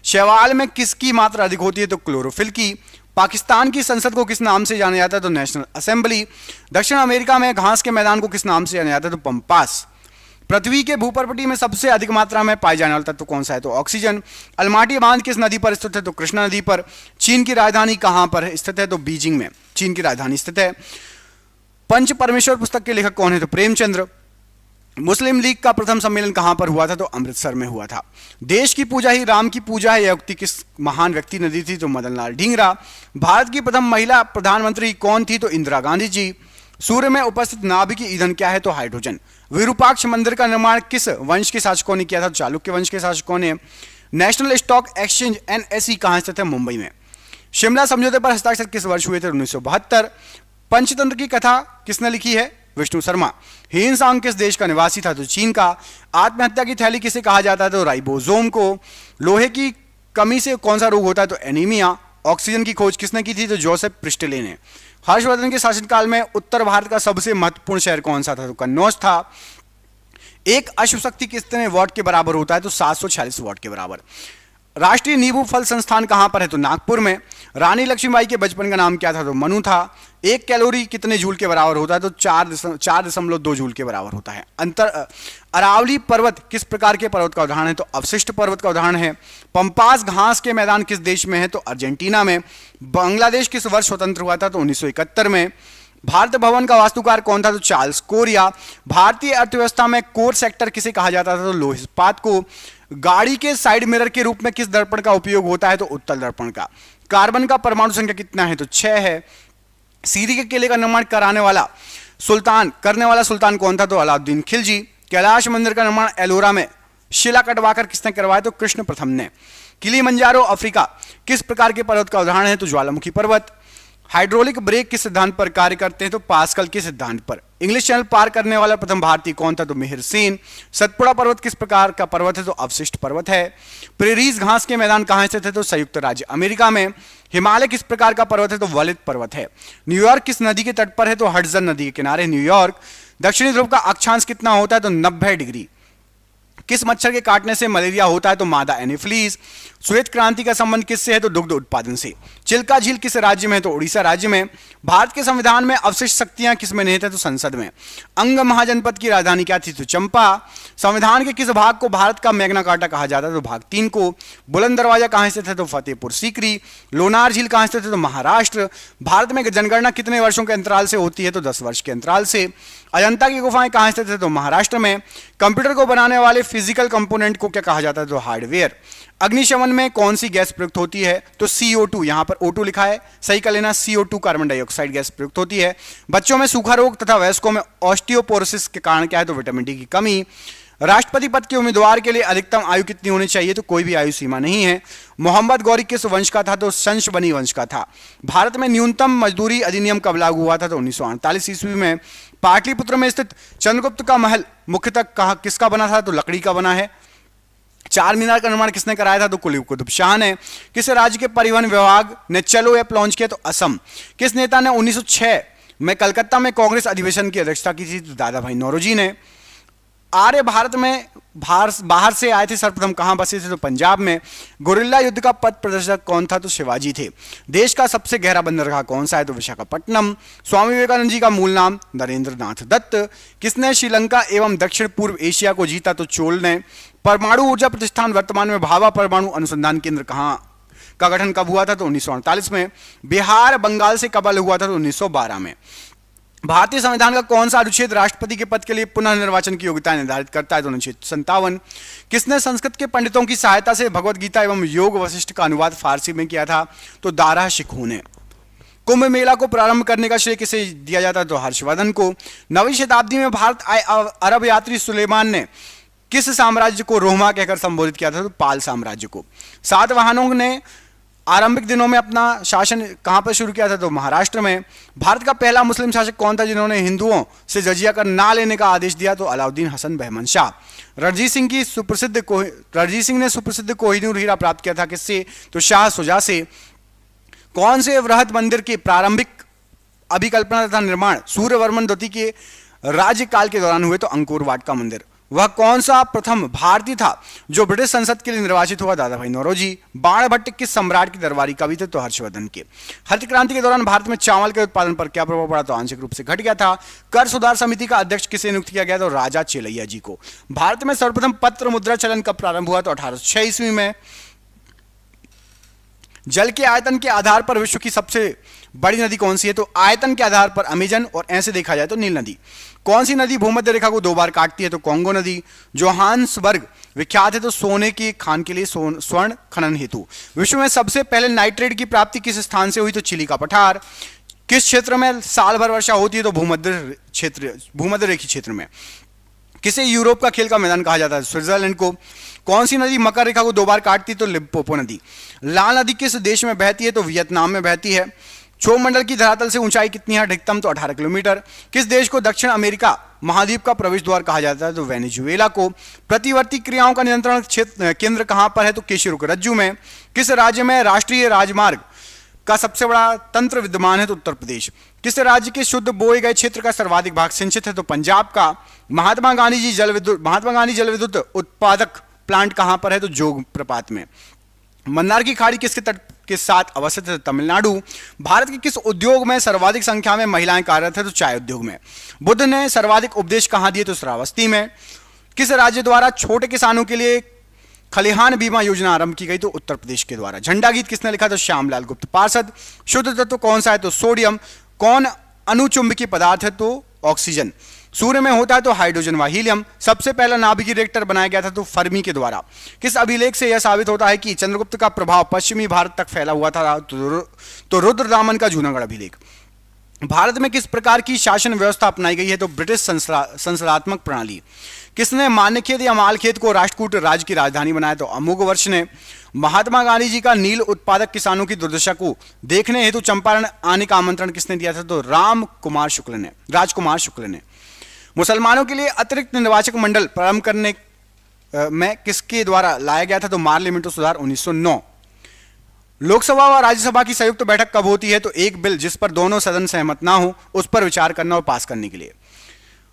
शैवाल में किसकी मात्रा अधिक होती है? तो क्लोरोफिल की। पाकिस्तान की संसद को किस नाम से जाना जाता है? तो नेशनल असेंबली। दक्षिण अमेरिका में घास के मैदान को किस नाम से जाना जाता है? तो पंपास। पृथ्वी के भूपर्पटी में सबसे अधिक मात्रा में पाए जाने वाला तत्व कौन सा है? तो ऑक्सीजन। अलमाटी बांध किस नदी पर स्थित है? तो कृष्णा नदी पर। चीन की राजधानी कहां पर स्थित है? तो बीजिंग में चीन की राजधानी स्थित है। पंच परमेश्वर पुस्तक के लेखक कौन है? तो प्रेमचंद्र। मुस्लिम लीग का प्रथम सम्मेलन कहां पर हुआ था? तो अमृतसर में हुआ था। देश की पूजा ही राम की पूजा है, यह उक्ति किस महान व्यक्ति ने दी थी? तो मदनलाल ढींगरा। भारत की प्रथम महिला प्रधानमंत्री कौन थी? तो इंदिरा गांधी जी। सूर्य में उपस्थित नाभिकीय ईंधन क्या है? तो हाइड्रोजन। विरूपाक्ष मंदिर का निर्माण किस वंश के शासकों ने किया था? चालुक्य वंश के शासकों ने। नेशनल स्टॉक एक्सचेंज एनएसई कहां स्थित है? मुंबई में। शिमला समझौते पर हस्ताक्षर किस वर्ष हुए थे? 1972। पंचतंत्र की कथा किसने लिखी है? विष्णु शर्मा। हीनसांग किस देश का निवासी था? तो चीन का। आत्महत्या की थैली किसे कहा जाता है? तो राइबोसोम को। लोहे की कमी से कौन सा रोग होता है? तो एनीमिया। ऑक्सीजन की खोज किसने की थी? तो जोसेफ प्रिस्टले ने। हर्षवर्धन के शासनकाल में उत्तर भारत का सबसे महत्वपूर्ण शहर कौन सा था? तो कन्नौज था। एक अश्व शक्ति कितने वॉट के बराबर होता है? तो 746 वॉट के बराबर। राष्ट्रीय नींबू फल संस्थान कहां पर है? तो नागपुर में। रानी लक्ष्मीबाई के बचपन का नाम क्या था? तो मनु था। एक कैलोरी कितने जूल के बराबर होता है? तो 4.2 जूल के बराबर होता है। अरावली पर्वत किस प्रकार के पर्वत का उदाहरण है? तो अवशिष्ट पर्वत का उदाहरण है। पंपास घास के मैदान किस देश में है? तो अर्जेंटीना में। बांग्लादेश किस वर्ष स्वतंत्र हुआ था? तो 1971 में। भारत भवन का वास्तुकार कौन था? तो चार्ल्स कोरिया। भारतीय अर्थव्यवस्था में कोर सेक्टर किसे कहा जाता था? तो लौह इस्पात को। गाड़ी के साइड मिरर के रूप में किस दर्पण का उपयोग होता है? तो उत्तल दर्पण का। कार्बन का परमाणु संख्या कितना है? तो 6 है। सीरी के किले का निर्माण करने वाला सुल्तान कौन था? तो अलाउद्दीन खिलजी। कैलाश मंदिर का निर्माण एलोरा में शिला कटवाकर किसने करवाया? तो कृष्ण प्रथम ने। किलिमंजारो अफ्रीका किस प्रकार के पर्वत का उदाहरण है? तो ज्वालामुखी पर्वत। हाइड्रोलिक ब्रेक किस सिद्धांत पर कार्य करते हैं? तो पास्कल के सिद्धांत पर। इंग्लिश चैनल पार करने वाला प्रथम भारतीय कौन था? तो मिहिर सेन। सतपुड़ा पर्वत किस प्रकार का पर्वत है? तो अवशिष्ट पर्वत है। प्रेरीज घास के मैदान कहां स्थित है? तो संयुक्त राज्य अमेरिका में। हिमालय किस प्रकार का पर्वत है? तो वलित पर्वत है। न्यूयॉर्क किस नदी के तट पर है? तो हडसन नदी के किनारे न्यूयॉर्क। दक्षिणी ध्रुव का अक्षांश कितना होता है? तो 90 डिग्री। किस मच्छर के काटने से मलेरिया होता है? तो मादा एनोफिलीज। श्वेत क्रांति का संबंध किससे है? तो दुग्ध उत्पादन से। चिल्का झील किस राज्य में है? तो उड़ीसा राज्य में। भारत के संविधान में अवशिष्ट शक्तियां किस में निहित है? तो संसद में। अंग महाजनपद की राजधानी क्या थी? तो चंपा। संविधान के किस भाग को भारत का मैग्ना कार्टा कहा जाता है? तो भाग 3 को। बुलंद दरवाजा कहां स्थित है? तो फतेहपुर सीकरी। लोनार झील कहां स्थित है? तो महाराष्ट्र। भारत में जनगणना कितने वर्षों के अंतराल से होती है? तो 10 वर्ष के अंतराल से। अजंता की गुफाएं कहां स्थित है? तो महाराष्ट्र में। कंप्यूटर को बनाने वाले फिजिकल कंपोनेंट को क्या कहा जाता है? तो हार्डवेयर। अग्निशमन में कौन सी गैस प्रयुक्त होती है? तो CO2। यहां पर O2 लिखा है, सही कर लेना। CO2 कार्बन डाइऑक्साइड गैस प्रयुक्त होती है। बच्चों में सूखा रोग तथा वयस्कों में ऑस्टियोपोरोसिस के कारण क्या है? तो विटामिन डी की कमी। राष्ट्रपति पद के उम्मीदवार के लिए अधिकतम आयु कितनी होनी चाहिए? तो कोई भी आयु सीमा नहीं है। मोहम्मद गौरी किस वंश का था? तो संशबनी वंश का था। भारत में न्यूनतम मजदूरी अधिनियम कब लागू हुआ था? तो 1948 ईस्वी में। पाटलिपुत्र में स्थित चंद्रगुप्त का महल मुख्यतः किसका बना था? तो लकड़ी का बना है। चार मीनार का निर्माण किसने कराया था? तो कुतुब शाह ने। किस राज्य के परिवहन विभाग ने चलो ऐप लॉन्च किया? तो असम। किस नेता ने 1906 में कलकत्ता में कांग्रेस अधिवेशन की अध्यक्षता की थी? तो दादा भाई नौरोजी ने। आर्य भारत में बाहर से आए थे सर्वप्रथम कहां बसे थे? तो पंजाब में। गोरिल्ला युद्ध का पथ प्रदर्शक कौन था? तो शिवाजी थे। देश का सबसे गहरा बंदरगाह कौन सा है? तो विशाखापट्टनम। स्वामी विवेकानंद जी का मूल नाम? नरेंद्र नाथ दत्त। किसने श्रीलंका एवं दक्षिण पूर्व एशिया को जीता? तो चोल ने। परमाणु ऊर्जा प्रतिष्ठान वर्तमान में भाभा परमाणु अनुसंधान केंद्र कहां का गठन कब हुआ था? तो 1948 में। बिहार बंगाल से कब अलग हुआ था? तो 1912 में। भारतीय संविधान का कौन सा अनुच्छेद राष्ट्रपति के पद के लिए पुनः निर्वाचन की योग्यता निर्धारित करता है? तो अनुच्छेद 57। किसने संस्कृत के पंडितों की सहायता से भगवत गीता एवं योग वशिष्ठ का अनुवाद फारसी में किया था? तो दारा शिकोह ने। कुंभ मेला को प्रारंभ करने का श्रेय किसे दिया जाता है? तो हर्षवर्धन को। 9वीं शताब्दी में भारत आए अरब यात्री सुलेमान ने किस साम्राज्य को रोमा कहकर संबोधित किया था? तो पाल साम्राज्य को। सातवाहनों ने आरंभिक दिनों में अपना शासन कहां पर शुरू किया था? तो महाराष्ट्र में। भारत का पहला मुस्लिम शासक कौन था जिन्होंने हिंदुओं से जजिया कर ना लेने का आदेश दिया? तो अलाउद्दीन हसन बहमन शाह। रणजीत सिंह ने सुप्रसिद्ध कोहिनूर हीरा प्राप्त किया था किससे? तो शाह शुजा से। कौन से वृहद मंदिर के प्रारंभिक अभिकल्पना तथा निर्माण सूर्यवर्मन द्वितीय के राज्यकाल के दौरान हुए? तो अंकोर वाट का मंदिर। वह कौन सा प्रथम भारतीय था जो ब्रिटिश संसद के लिए निर्वाचित हुआ? दादा भाई नौरोजी। बाणभट्ट किस सम्राट की दरबारी कवि थे? तो हर्षवर्धन के। हरित क्रांति के दौरान भारत में चावल के उत्पादन पर क्या प्रभाव पड़ा? तो आंशिक रूप से घट गया था। कर सुधार समिति का अध्यक्ष किसे नियुक्त किया गया? तो राजा चेलैया जी को। भारत में सर्वप्रथम पत्र मुद्रा चलन कब प्रारंभ हुआ? तो 1806 ईस्वी में। जल के आयतन के आधार पर विश्व की सबसे बड़ी नदी कौन सी है? तो आयतन के आधार पर अमेजन, और ऐसे देखा जाए तो नील नदी। कौन सी नदी भूमध्य रेखा को 2 बार काटती है? तो कांगो नदी। जोहान्सबर्ग विख्यात है तो सोने की खान के लिए स्वर्ण खनन हेतु। विश्व में सबसे पहले नाइट्रेट की प्राप्ति किस स्थान से हुई? तो चिली का पठार। किस क्षेत्र में साल भर वर्षा होती है? तो भूमध्य रेखी क्षेत्र में। किसे यूरोप का खेल का मैदान कहा जाता है? स्विट्जरलैंड को। कौन सी नदी मकर रेखा को 2 बार काटती है? तो लिम्पोपो नदी। लाल नदी किस देश में बहती है? तो वियतनाम में बहती है। क्षोभ मंडल की धरातल से ऊंचाई कितनी है अधिकतम? तो 18 किलोमीटर। किस देश को दक्षिण अमेरिका महाद्वीप का प्रवेश द्वार कहा जाता है? तो वेनेजुएला को। प्रतिवर्ती क्रियाओं का नियंत्रण क्षेत्र केंद्र कहां पर है? तो केशरुक रज्जु में। किस राज्य में राष्ट्रीय राजमार्ग का सबसे बड़ा तंत्र विद्यमान है? तो उत्तर प्रदेश। किस राज्य के शुद्ध बोए गए क्षेत्र का सर्वाधिक भाग सिंचित है? तो पंजाब का। महात्मा गांधी जल विद्युत उत्पादक प्लांट कहां पर है? तो जोग प्रपात में। मंदार की खाड़ी किसके तट के साथ अवस्थित है? तमिलनाडु। भारत के किस उद्योग में सर्वाधिक संख्या में महिलाएं कार्यरत है? तो चाय उद्योग में। बुद्ध ने सर्वाधिक उपदेश कहां दिए? तो श्रावस्ती में। किस राज्य द्वारा छोटे किसानों के लिए खलिहान बीमा योजना आरंभ की गई? तो उत्तर प्रदेश के द्वारा। झंडा गीत किसने लिखा? तो श्यामलाल गुप्त पार्षद। शुद्ध तत्व कौन सा है? तो सोडियम। कौन अनुचुंबकीय पदार्थ है? तो ऑक्सीजन। सूर्य में होता है तो हाइड्रोजन व हीलियम। सबसे पहला नाभिकीय रिएक्टर बनाया गया था? तो फर्मी के द्वारा। किस अभिलेख से यह साबित होता है कि चंद्रगुप्त का प्रभाव पश्चिमी भारत तक फैला हुआ था? तो रुद्रदामन का जूनागढ़ अभिलेख। भारत में किस प्रकार की शासन व्यवस्था अपनाई गई है? तो ब्रिटिश संसदात्मक प्रणाली। किसने मान्यखेत या मालखेत को राष्ट्रकूट राज्य की राजधानी बनाया? तो अमोघवर्ष ने। महात्मा गांधी जी का नील उत्पादक किसानों की दुर्दशा को देखने हेतु चंपारण आने का आमंत्रण किसने दिया था? तो राजकुमार शुक्ल ने। मुसलमानों के लिए अतिरिक्त निर्वाचक मंडल प्रारंभ करने में किसके द्वारा लाया गया था? तो पार्लियामेंट सुधार 1909। लोकसभा व राज्यसभा की संयुक्त बैठक कब होती है? तो एक बिल जिस पर दोनों सदन सहमत ना हो उस पर विचार करना और पास करने के लिए।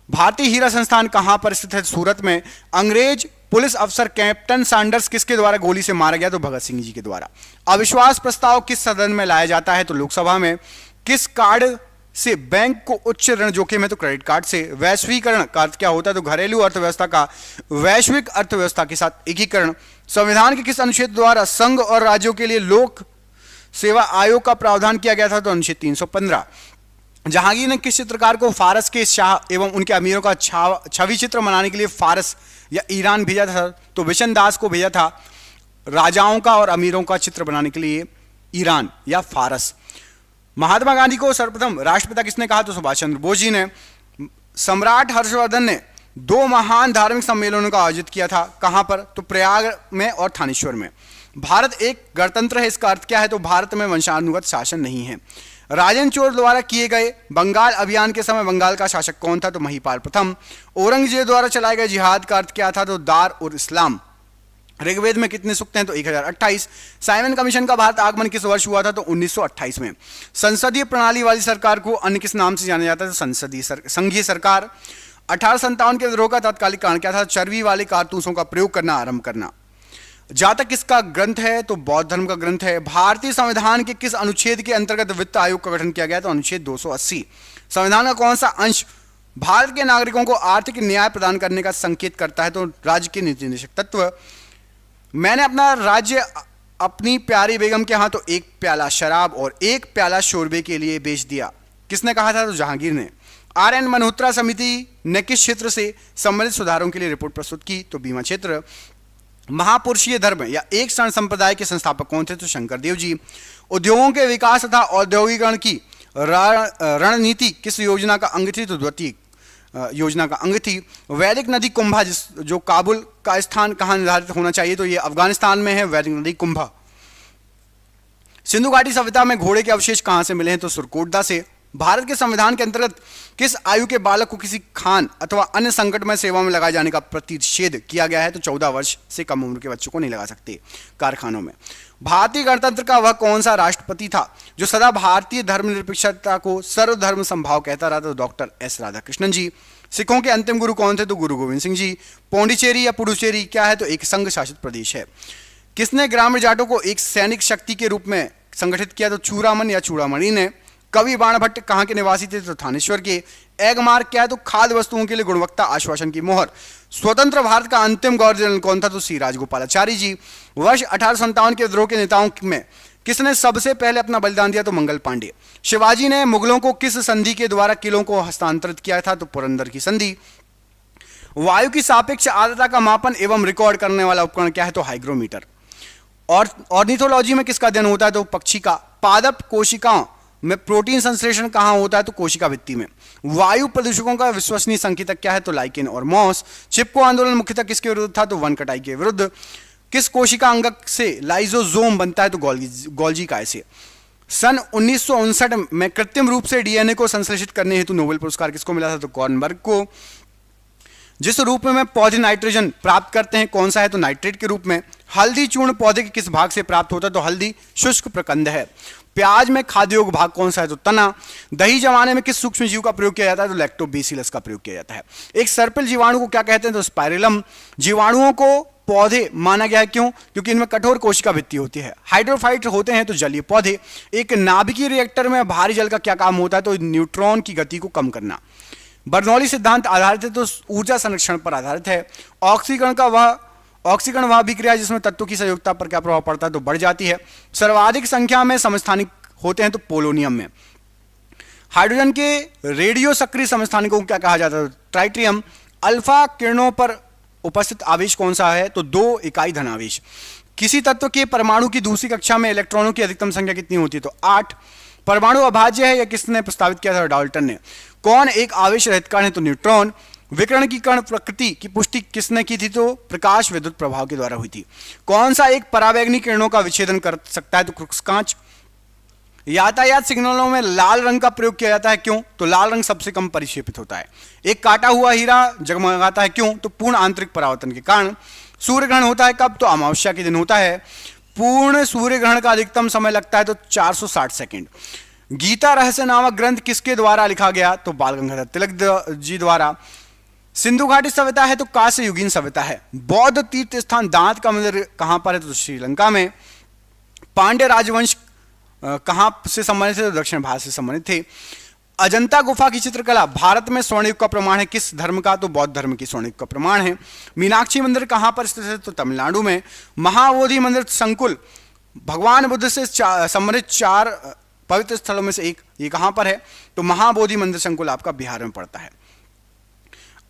भारतीय हीरा संस्थान कहां पर स्थित है? सूरत में। अंग्रेज पुलिस अफसर कैप्टन सैंडर्स किसके द्वारा गोली से मारा गया? तो भगत सिंह जी के द्वारा। अविश्वास प्रस्ताव किस सदन में लाया जाता है? तो लोकसभा में। किस कार्ड से बैंक को उच्च ऋण जोखिम है? तो क्रेडिट कार्ड से। वैश्वीकरण का अर्थ क्या होता है? तो घरेलू अर्थव्यवस्था का वैश्विक अर्थव्यवस्था के साथ एकीकरण। संविधान के किस अनुच्छेद द्वारा संघ और राज्यों के लिए लोक सेवा आयोग का प्रावधान किया गया था? तो अनुच्छेद 315। जहांगीर ने किस चित्रकार को फारस के शाह एवं उनके अमीरों का छवि चित्र बनाने के लिए फारस या ईरान भेजा था? तो बिशन दास को भेजा था राजाओं का और अमीरों का चित्र बनाने के लिए ईरान या फारस। महात्मा गांधी को सर्वप्रथम राष्ट्रपिता किसने कहा? तो सुभाष चंद्र बोस जी ने। सम्राट हर्षवर्धन ने 2 महान धार्मिक सम्मेलनों का आयोजित किया था। कहां पर? तो प्रयाग में और थानेश्वर में। भारत एक गणतंत्र है, इसका अर्थ क्या है? तो भारत में वंशानुगत शासन नहीं है। राजन चोर द्वारा किए गए बंगाल अभियान के समय बंगाल का शासक कौन था? तो महिपाल प्रथम। औरंगजेब द्वारा चलाए गए जिहाद का अर्थ क्या था? तो दार और इस्लाम। ऋग्वेद में कितने सूक्त हैं? तो 1028। साइमन कमीशन का भारत आगमन किस वर्ष हुआ था? तो 1928 में। संसदीय प्रणाली वाली सरकार को अन्य किस नाम से जाना जाता है? तो संघीय सरकार। 1857 के विद्रोह का तात्कालिक कारण क्या था? चर्बी वाले कारतूसों का प्रयोग करना आरंभ करना। जातक किसका ग्रंथ है? तो बौद्ध धर्म का ग्रंथ है। भारतीय संविधान के किस अनुच्छेद के अंतर्गत वित्त आयोग का गठन किया गया? तो अनुच्छेद 280। संविधान का कौन सा अंश भारत के नागरिकों को आर्थिक न्याय प्रदान करने का संकेत करता है? तो राज्य के नीति निदेशक तत्व। मैंने अपना राज्य अपनी प्यारी बेगम के हाथों 1 प्याला शराब और 1 प्याला शोरबे के लिए बेच दिया। किसने कहा था? तो जहांगीर ने। आर.एन. मल्होत्रा समिति ने किस क्षेत्र से संबंधित सुधारों के लिए रिपोर्ट प्रस्तुत की? तो बीमा क्षेत्र। महापुरुषीय धर्म या एक शरण संप्रदाय के संस्थापक कौन थे? तो शंकरदेव जी। उद्योगों के विकास तथा औद्योगिकरण की रणनीति किस योजना का अंग थी? तो द्वितीय योजना का अंग थी। वैदिक नदी कुंभा जो काबुल का स्थान कहाँ निर्धारित होना चाहिए? तो ये अफगानिस्तान में है वैदिक नदी कुंभा। सिंधु घाटी सभ्यता में घोड़े के अवशेष कहां से मिले हैं? तो सुरकोटदा से। भारत के संविधान के अंतर्गत किस आयु के बालक को किसी खान अथवा अन्य संकटमय सेवा में लगाए जाने का प्रतिषेध किया गया है? तो 14 वर्ष से कम उम्र के बच्चों को नहीं लगा सकते कारखानों में। भारतीय गणतंत्र का वह कौन सा राष्ट्रपति था जो सदा भारतीय धर्मनिरपेक्षता को सर्वधर्म संभाव कहता रहा? तो डॉक्टर एस राधाकृष्णन जी। सिखों के अंतिम गुरु कौन थे? तो गुरु गोविंद सिंह जी। पौंडीचेरी या पुडुचेरी क्या है? तो एक संघ शासित प्रदेश है। किसने ग्रामीण जाटों को एक सैनिक शक्ति के रूप में संगठित किया? तो चूड़ामन या चूड़ामणि ने। कवि बाणभट्ट कहाँ के निवासी थे? तो थानेश्वर के। एग मार्क क्या है? तो खाद्य वस्तुओं के लिए गुणवत्ता आश्वासन की मोहर। स्वतंत्र भारत का अंतिम गवर्नर जनरल कौन था? तो सी राजगोपालाचारी जी। वर्ष 1857 के विद्रोह के नेताओं में किसने सबसे पहले अपना बलिदान दिया? तो मंगल पांडे। शिवाजी ने मुगलों को किस संधि के द्वारा किलों को हस्तांतरित किया था? तो पुरंदर की संधि। वायु की सापेक्ष आर्द्रता का मापन एवं रिकॉर्ड करने वाला उपकरण क्या है? तो हाइग्रोमीटर। और ऑर्निथोलॉजी में किसका अध्ययन होता है? तो पक्षी का। पादप कोशिकाओं में प्रोटीन संश्लेषण कहां होता है? तो कोशिका भित्ति में। वायु प्रदूषकों का विश्वसनीय संकेतक क्या है? तो लाइकेन और मॉस। चिपको आंदोलन मुख्यतः किसके विरुद्ध था? तो वन कटाई के विरुद्ध। किस कोशिका अंगक से लाइजोजोम बनता है? तो गोल्जी काय से। सन 1959 में कृत्रिम रूप से डीएनए को संश्लेषित करने हेतु नोबेल पुरस्कार किसको मिला था? तो कॉर्नबर्ग को। जिस रूप में पौधे नाइट्रोजन प्राप्त करते हैं कौन सा है? तो नाइट्रेट के रूप में। हल्दी चूर्ण पौधे के किस भाग से प्राप्त होता है? तो हल्दी शुष्क प्रकंद है। प्याज में खाद्य योग्य भाग कौन सा है? तो तना। दही जमाने में किस सूक्ष्म जीव का प्रयोग किया जाता है? तो लैक्टोबैसिलस का प्रयोग किया जाता है। एक सर्पिल जीवाणु को क्या कहते हैं? तो स्पाइरलम। जीवाणुओं को पौधे माना गया है क्यों? क्योंकि इनमें कठोर कोशिका भित्ति होती है। हाइड्रोफाइट होते हैं तो जलीय पौधे। एक नाभिकीय रिएक्टर में भारी जल का क्या काम होता है? तो न्यूट्रॉन की गति को कम करना। बर्नौली सिद्धांत आधारित है तो ऊर्जा संरक्षण पर आधारित है। ऑक्सीकरण वह अभिक्रिया जिसमें तत्वों की संयोजकता पर क्या प्रभाव पड़ता है? तो बढ़ जाती है। सर्वाधिक संख्या में समस्थानिक होते हैं तो पोलोनियम में। हाइड्रोजन के रेडियो सक्रिय समस्थानिकों को क्या कहा जाता है? ट्राइट्रियम। अल्फा किरणों पर उपस्थित आवेश कौन सा है? तो 2 इकाई धनावेश। किसी तत्व के परमाणु की दूसरी कक्षा में इलेक्ट्रॉनों की अधिकतम संख्या कितनी होती है? तो 8। परमाणु अभाज्य है या किसने प्रस्तावित किया था? डाल्टन ने। कौन एक आवेश रहित कण है? तो न्यूट्रॉन। विकिरण की कण प्रकृति की पुष्टि किसने की थी? तो प्रकाश विद्युत प्रभाव के द्वारा हुई थी। कौन सा एक परावैंगनी किरणों का विच्छेदन कर सकता है? तो क्रुक्स कांच। यातायात सिग्नलों में लाल रंग का प्रयोग किया जाता है क्यों? तो लाल रंग सबसे कम परिक्षेपित होता है। एक काटा हुआ हीरा जगमगाता है क्यों? तो पूर्ण आंतरिक परावर्तन के कारण। सूर्य ग्रहण होता है कब? तो अमावस्या के दिन होता है। पूर्ण सूर्य ग्रहण का अधिकतम समय लगता है तो 460 सेकंड। गीता रहस्य नामक ग्रंथ किसके द्वारा लिखा गया? तो बाल गंगाधर तिलक जी द्वारा। सिंधु घाटी सभ्यता है तो कांस्य युगीन सभ्यता है। बौद्ध तीर्थ स्थान दांत का मंदिर कहां पर है? तो श्रीलंका में। पांड्य राजवंश कहां से संबंधित थे? तो दक्षिण भारत से संबंधित थे। अजंता गुफा की चित्रकला भारत में स्वर्ण युग का प्रमाण है किस धर्म का? तो बौद्ध धर्म की स्वर्ण युग का प्रमाण है। मीनाक्षी मंदिर कहां पर स्थित है? तो तमिलनाडु में। महाबोधि मंदिर संकुल भगवान बुद्ध से संबंधित 4 पवित्र स्थलों में से एक, ये कहां पर है? तो महाबोधि मंदिर संकुल आपका बिहार में पड़ता है।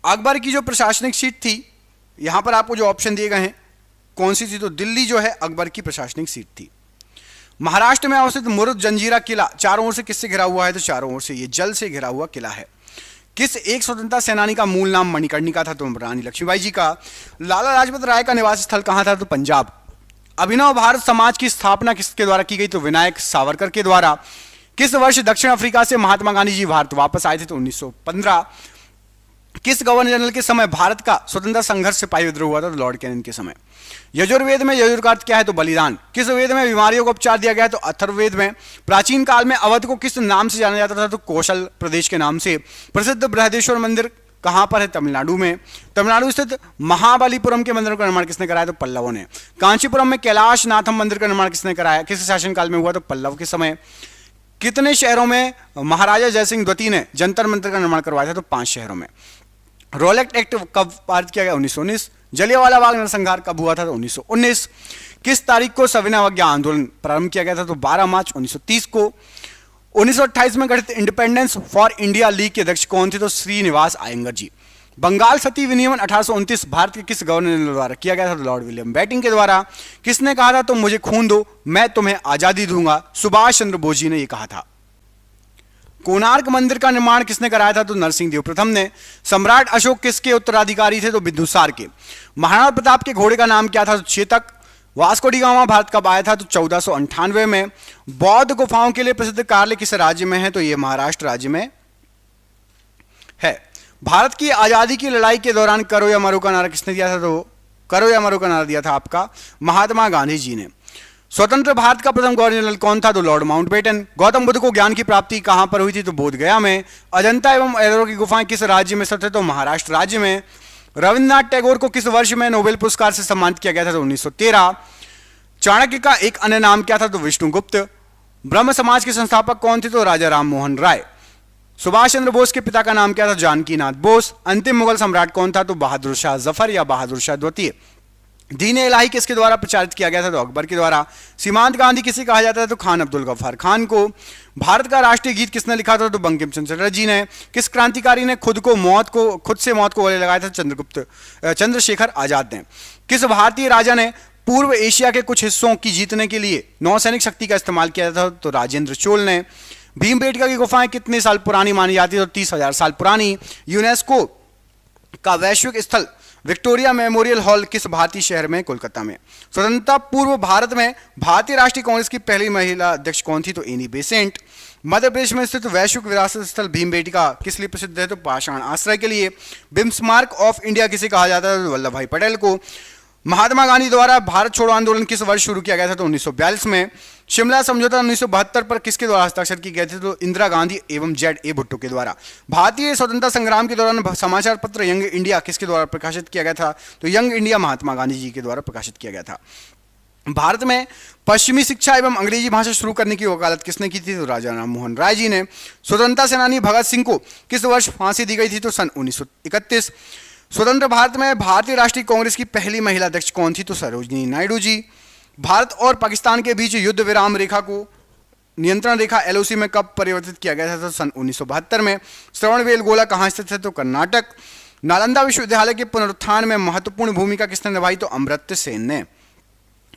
अकबर की जो प्रशासनिक सीट थी, यहां पर आपको जो ऑप्शन दिए गए हैं कौन सी थी? तो दिल्ली जो है अकबर की प्रशासनिक सीट थी। महाराष्ट्र में अवस्थित मुरुद जंजीरा किला चारों ओर से किससे घिरा हुआ है? तो चारों ओर से ये जल से घिरा हुआ किला है। किस एक स्वतंत्रता सेनानी का मूल नाम मणिकर्णिका था? तो रानी लक्ष्मीबाई जी का। लाला लाजपत राय का निवास स्थल कहां था? तो पंजाब। अभिनव भारत समाज की स्थापना किसके द्वारा की गई? तो विनायक सावरकर के द्वारा। किस वर्ष दक्षिण अफ्रीका से महात्मा गांधी जी भारत वापस आए थे? तो 1915। किस गवर्नर जनरल के समय भारत का स्वतंत्रता संघर्ष सिपाही विद्रोह हुआ था? तो लॉर्ड कैनिंग के समय। यजुर्वेद में यजुर का अर्थ क्या है? तो बलिदान। किस वेद में बीमारियों को उपचार दिया गया है? तो अथर्ववेद में। प्राचीन काल में अवध को किस नाम से जाना जाता था? तो कौशल प्रदेश के नाम से। प्रसिद्ध बृहदेश्वर मंदिर कहां पर है? तमिलनाडु में। तमिलनाडु स्थित महाबलीपुरम के मंदिर का निर्माण किसने कराया? तो पल्लवों ने। कांचीपुरम में कैलाश नाथम मंदिर का निर्माण किसने कराया? किस शासनकाल में हुआ? तो पल्लव के समय। कितने शहरों में महाराजा जयसिंह द्वितीय ने जंतर मंतर का निर्माण करवाया था? तो 5 शहरों में। रोलेक्ट एक्ट कब पारित किया गया? 1919। जलियांवाला बाग नरसंहार कब हुआ था? तो 1919। किस तारीख को सविनय अवज्ञा आंदोलन प्रारंभ किया गया था? तो 12 मार्च 1930 को। 1928 में गठित इंडिपेंडेंस फॉर इंडिया लीग के अध्यक्ष कौन थे? तो श्रीनिवास अयंगर जी। बंगाल सती विनियमन 1829 भारत के किस गवर्नर द्वारा किया गया था? तो लॉर्ड विलियम बेंटिंग के द्वारा। किसने कहा था तुम मुझे खून दो मैं तुम्हें आजादी दूंगा? सुभाष चंद्र बोस जी ने यह कहा था। कोणार्क मंदिर का निर्माण किसने कराया था? तो नरसिंह देव प्रथम ने। सम्राट अशोक किसके उत्तराधिकारी थे? तो बिंदुसार के। महाराणा प्रताप के घोड़े का नाम क्या था? तो Chetak. Vasco D gamma Bharat कब आया था? तो 1498 में। बौद्ध गुफाओं के लिए प्रसिद्ध कार्य किस राज्य में है? तो यह महाराष्ट्र राज्य में है। भारत की आजादी की लड़ाई के दौरान करो या मरो का नारा किसने दिया था? तो करो या मरो का नारा दिया था आपका महात्मा गांधी जी ने। स्वतंत्र भारत का प्रथम गवर्नर जनरल कौन था? तो लॉर्ड माउंटबेटन। गौतम बुद्ध को ज्ञान की प्राप्ति कहां पर हुई थी? तो बोध गया में। अजंता एवं एलोरा की गुफाएं किस राज्य में स्थित है? तो महाराष्ट्र राज्य में। रविन्द्रनाथ टैगोर को किस वर्ष में नोबेल पुरस्कार से सम्मानित किया गया था? तो 1913। चाणक्य का एक अन्य नाम क्या था? तो विष्णुगुप्त। ब्रह्म समाज के संस्थापक कौन थे? तो राजा राम मोहन राय। सुभाष चंद्र बोस के पिता का नाम क्या था? जानकीनाथ बोस। अंतिम मुगल सम्राट कौन था? तो बहादुर शाह जफर या बहादुर शाह द्वितीय। दीन इलाही किसके द्वारा प्रचारित किया गया था? तो अकबर के द्वारा। सीमांत गांधी किसे कहा जाता है? तो खान अब्दुल गफ्फार खान को। भारत का राष्ट्रीय गीत किसने लिखा था? तो बंकिम चंद्र चटर्जी जी ने। किस क्रांतिकारी ने खुद से मौत को गले लगाया था? चंद्रशेखर आजाद ने। किस भारतीय राजा ने पूर्व एशिया के कुछ हिस्सों की जीतने के लिए नौसैनिक शक्ति का इस्तेमाल किया था? तो राजेंद्र चोल ने। भीमबेटका की गुफाएं कितने साल पुरानी मानी जाती है? तो 30,000 साल पुरानी। यूनेस्को का वैश्विक स्थल विक्टोरिया मेमोरियल हॉल किस भारतीय शहर में? कोलकाता में। स्वतंत्रता पूर्व भारत में भारतीय राष्ट्रीय कांग्रेस की पहली महिला अध्यक्ष कौन थी? तो एनी बेसेंट। मध्य प्रदेश में स्थित वैश्विक विरासत स्थल भीमबेटका किस लिए प्रसिद्ध है? तो पाषाण आश्रय के लिए। बिस्मार्क ऑफ इंडिया किसे कहा जाता है? तो वल्लभ भाई पटेल को। महात्मा गांधी द्वारा भारत छोड़ो आंदोलन किस वर्ष शुरू किया गया था? तो 1942 में। शिमला समझौता 1972 पर किसके द्वारा हस्ताक्षर की गए थे? तो इंदिरा गांधी एवं Z.A. भुट्टो के द्वारा। भारतीय स्वतंत्रता संग्राम के दौरान समाचार पत्र यंग इंडिया किसके द्वारा प्रकाशित किया गया था? तो यंग इंडिया महात्मा गांधी जी के द्वारा प्रकाशित किया गया था। भारत में पश्चिमी शिक्षा एवं अंग्रेजी भाषा शुरू करने की वकालत किसने की थी? तो राजा राम मोहन राय जी ने। स्वतंत्रता सेनानी भगत सिंह को किस वर्ष फांसी दी गई थी? तो सन 1931। स्वतंत्र भारत में भारतीय राष्ट्रीय कांग्रेस की पहली महिला अध्यक्ष कौन थी? तो सरोजनी नायडू जी। भारत और पाकिस्तान के बीच युद्ध विराम रेखा को नियंत्रण रेखा LOC में कब परिवर्तित किया गया था? तो सन 1972 में। श्रवणबेलगोला कहाँ स्थित है? तो कर्नाटक। नालंदा विश्वविद्यालय के पुनरुत्थान में महत्वपूर्ण भूमिका किसने निभाई? तो अमर्त्य सेन ने।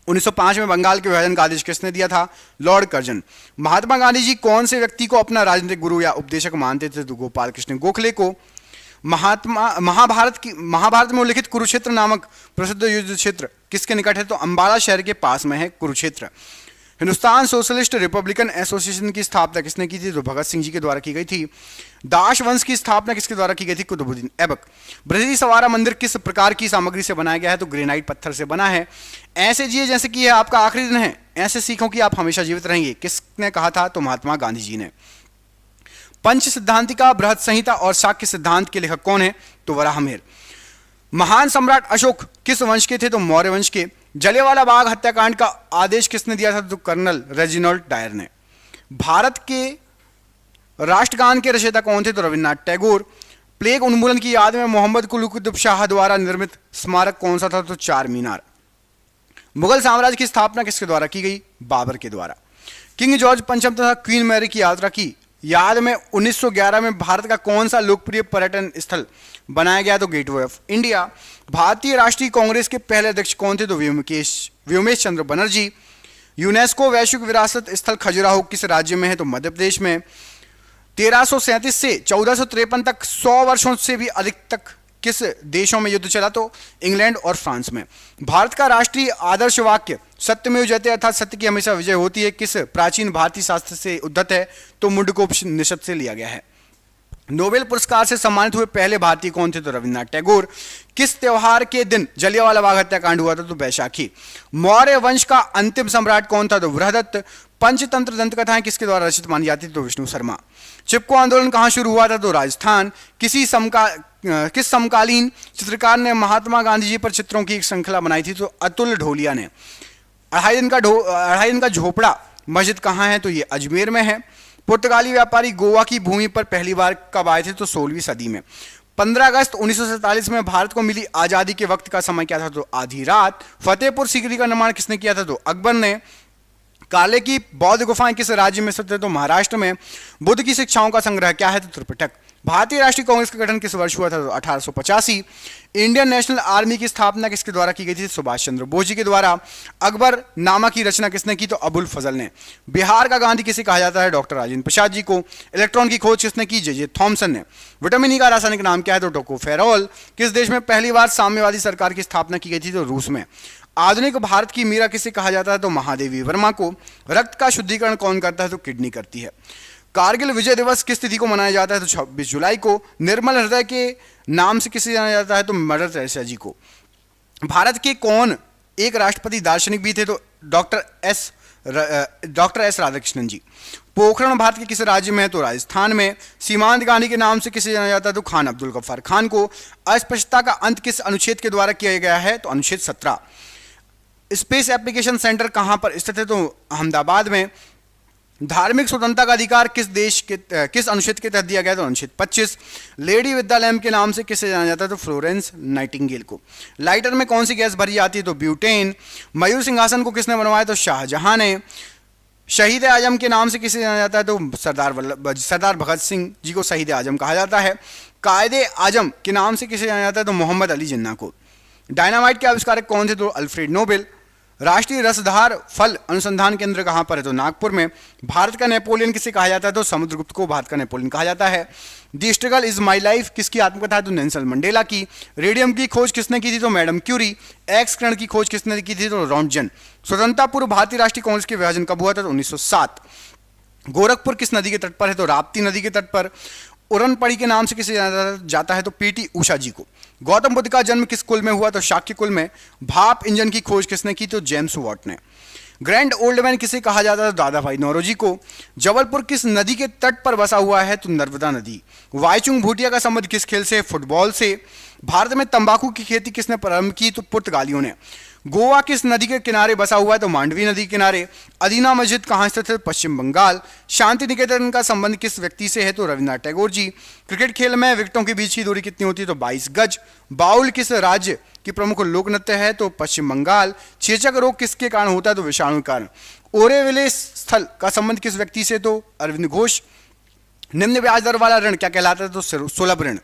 1905 में बंगाल के विभाजन का आदेश किसने दिया था? लॉर्ड कर्जन। महात्मा गांधी जी कौन से व्यक्ति को अपना राजनीतिक गुरु या उपदेशक मानते थे? तो गोपाल कृष्ण गोखले को। महाभारत में उल्लिखित कुरुक्षेत्र नामक प्रसिद्ध युद्ध क्षेत्र किसके निकट है? तो अंबाला शहर के पास में है Kurukshetra. Hindustan socialist Republican association की स्थापना किसने की थी? तो भगत सिंह जी के द्वारा की गई थी। दास वंश की स्थापना किसके द्वारा की गई थी? कुतुबुद्दीन ऐबक। बृहदीश्वरा मंदिर किस प्रकार की सामग्री से बनाया गया है? तो ग्रेनाइट पत्थर से बना है। ऐसे जिए जैसे कि यह आपका आखिरी दिन है, ऐसे सीखो कि आप हमेशा जीवित रहेंगे, किसने कहा था? तो महात्मा गांधी जी ने। पंच सिद्धांतिका, बृहद संहिता और शाक्य सिद्धांत के लेखक कौन है? तो वराहमिहिर। महान सम्राट अशोक किस वंश के थे? तो मौर्य वंश के। जलियांवाला बाग हत्याकांड का आदेश किसने दिया था? तो कर्नल रेजिनाल्ड डायर ने। भारत के राष्ट्रगान के रचयिता कौन थे? तो रविन्द्रनाथ टैगोर। प्लेग उन्मूलन की याद में मोहम्मद कुतुब शाह द्वारा निर्मित स्मारक कौन सा था? तो चार मीनार। मुगल साम्राज्य की स्थापना किसके द्वारा की गई? बाबर के द्वारा। किंग जॉर्ज पंचम तथा क्वीन मैरी की यात्रा की याद में 1911 में भारत का कौन सा लोकप्रिय पर्यटन स्थल बनाया गया? तो गेटवे ऑफ इंडिया। भारतीय राष्ट्रीय कांग्रेस के पहले अध्यक्ष कौन थे? तो व्योमेश चंद्र बनर्जी। यूनेस्को वैश्विक विरासत स्थल खजुराहो किस राज्य में है? तो मध्य प्रदेश में। 1337 से 1453 तक 100 वर्षों से भी अधिक तक किस देशों में युद्ध चला? तो इंग्लैंड और फ्रांस में। भारत का राष्ट्रीय आदर्श वाक्य सत्यमेव जयते अर्थात सत्य की हमेशा विजय होती है किस प्राचीन भारतीय शास्त्र से उद्धत है? तो मुंडकोपनिषद से लिया गया है। नोबेल पुरस्कार से सम्मानित हुए पहले भारतीय कौन थे? तो रविन्द्रनाथ टैगोर। किस त्योहार के दिन जलियांवाला बाग हत्याकांड हुआ था? तो बैसाखी। मौर्य वंश का अंतिम सम्राट कौन था? तो बृहदत्त। पंचतंत्र दंत कथाएं किसके द्वारा रचित मानी जाती थी? तो विष्णु शर्मा। चिपको आंदोलन कहां शुरू हुआ था? तो राजस्थान। किस समकालीन चित्रकार ने महात्मा गांधी जी पर चित्रों की एक श्रृंखला बनाई थी? तो अतुल ढोलिया ने। अढ़ाई दिन का झोपड़ा मस्जिद कहाँ है? तो ये अजमेर में है। पुर्तगाली व्यापारी गोवा की भूमि पर पहली बार कब आए थे? तो 16वीं सदी में। 15 अगस्त 1947 में भारत को मिली आजादी के वक्त का समय क्या था? तो आधी रात। फतेहपुर सीकरी का निर्माण किसने किया था? तो अकबर ने। काले की बौद्ध गुफाएं किस राज्य में स्थित है? तो महाराष्ट्र में। बुद्ध की शिक्षाओं का संग्रह क्या है? तो त्रिपिटक। भारतीय राष्ट्रीय कांग्रेस का गठन किस वर्ष हुआ था? तो 1885। इंडियन नेशनल आर्मी की स्थापना किसके द्वारा की गई थी? सुभाष चंद्र बोस जी के द्वारा। अकबर नामा की रचना किसने की? तो अबुल फजल ने। बिहार का गांधी किसे कहा जाता है? डॉक्टर राजेंद्र प्रसाद जी को। इलेक्ट्रॉन की खोज किसने की? जे थॉमसन ने। विटामिन ई का रासायनिक नाम क्या है? तो टोकोफेरॉल। किस देश में पहली बार साम्यवादी सरकार की स्थापना की गई थी? तो रूस में। आधुनिक भारत की मीरा किसे कहा जाता है? तो महादेवी वर्मा को। रक्त का शुद्धिकरण कौन करता है? तो किडनी करती है। कारगिल विजय दिवस किस तिथि को मनाया जाता है? तो 26 जुलाई को। निर्मल हृदय के नाम से किसे जाना जाता है? तो मदर टेरेसा जी को। भारत के कौन एक राष्ट्रपति दार्शनिक भी थे? तो डॉक्टर एस राधाकृष्णन जी। पोखरण भारत के किस राज्य में है? तो राजस्थान में। सीमांत गांधी के नाम से किसे जाना जाता है? तो खान अब्दुल गफ्फार खान को। अस्पृश्यता का अंत किस अनुच्छेद के द्वारा किया गया है? तो अनुच्छेद 17। स्पेस एप्लीकेशन सेंटर कहां पर स्थित है? तो अहमदाबाद में। धार्मिक स्वतंत्रता का अधिकार किस अनुच्छेद के तहत दिया गया? तो अनुच्छेद 25। लेडी विद द लैम्प के नाम से किसे जाना जाता है? तो फ्लोरेंस नाइटिंगेल को। लाइटर में कौन सी गैस भरी जाती है? तो ब्यूटेन। मयूर सिंहासन को किसने बनवाया? तो शाहजहां ने। शहीद आजम के नाम से किसे जाना जाता है? तो सरदार भगत सिंह जी को शहीद आजम कहा जाता है। कायदे आजम के नाम से किसे जाना जाता है? तो मोहम्मद अली जिन्ना को। डायनामाइट के आविष्कारक कौन थे? तो अल्फ्रेड नोबेल। राष्ट्रीय रसधार फल अनुसंधान केंद्र कहां पर है? तो नागपुर में। भारत का नेपोलियन किसे कहा जाता है? तो समुद्रगुप्त को भारत का नेपोलियन कहा जाता है। The struggle is my life किसकी आत्मकथा है? तो नेल्सन मंडेला की। रेडियम की खोज किसने की थी? तो मैडम क्यूरी। एक्स किरण की खोज किसने की थी? तो रॉन्टजन। स्वतंत्रता पूर्व भारतीय राष्ट्रीय कांग्रेस के विभाजन कब हुआ था? तो 1907। गोरखपुर किस नदी के तट पर है? तो राप्ती नदी के तट पर। उरनपड़ी के नाम से किसे जाना जाता है? तो पीटी उषा जी को। गौतम बुद्ध का जन्म किस कुल में हुआ? तो शाक्य कुल में। भाप इंजन की खोज किसने की? तो जेम्स वॉट ने। ग्रैंड ओल्ड मैन किसे कहा जाता है? दादा भाई नौरोजी को। जबलपुर किस नदी के तट पर बसा हुआ है? तो नर्मदा नदी। वाईचुंग भूटिया का संबंध किस खेल से? फुटबॉल से। भारत में तंबाकू की खेती किसने प्रारंभ की? तो पुर्तगालियों ने। गोवा किस नदी के किनारे बसा हुआ है? तो मांडवी नदी के किनारे। अदीना मस्जिद कहाँ स्थित है? पश्चिम बंगाल। शांति निकेतन का संबंध किस व्यक्ति से है? तो रविन्द्रनाथ टैगोर जी। क्रिकेट खेल में विकेटों के बीच की दूरी कितनी होती है? तो 22 गज। बाउल किस राज्य की प्रमुख लोक नृत्य है? तो पश्चिम बंगाल। चेचक रोग किसके कारण होता है? तो विषाणु के कारण। ओरेविले स्थल का संबंध किस व्यक्ति से? तो अरविंद घोष। निम्न ब्याज दर वाला ऋण क्या कहलाता है? तो सुलभ ऋण।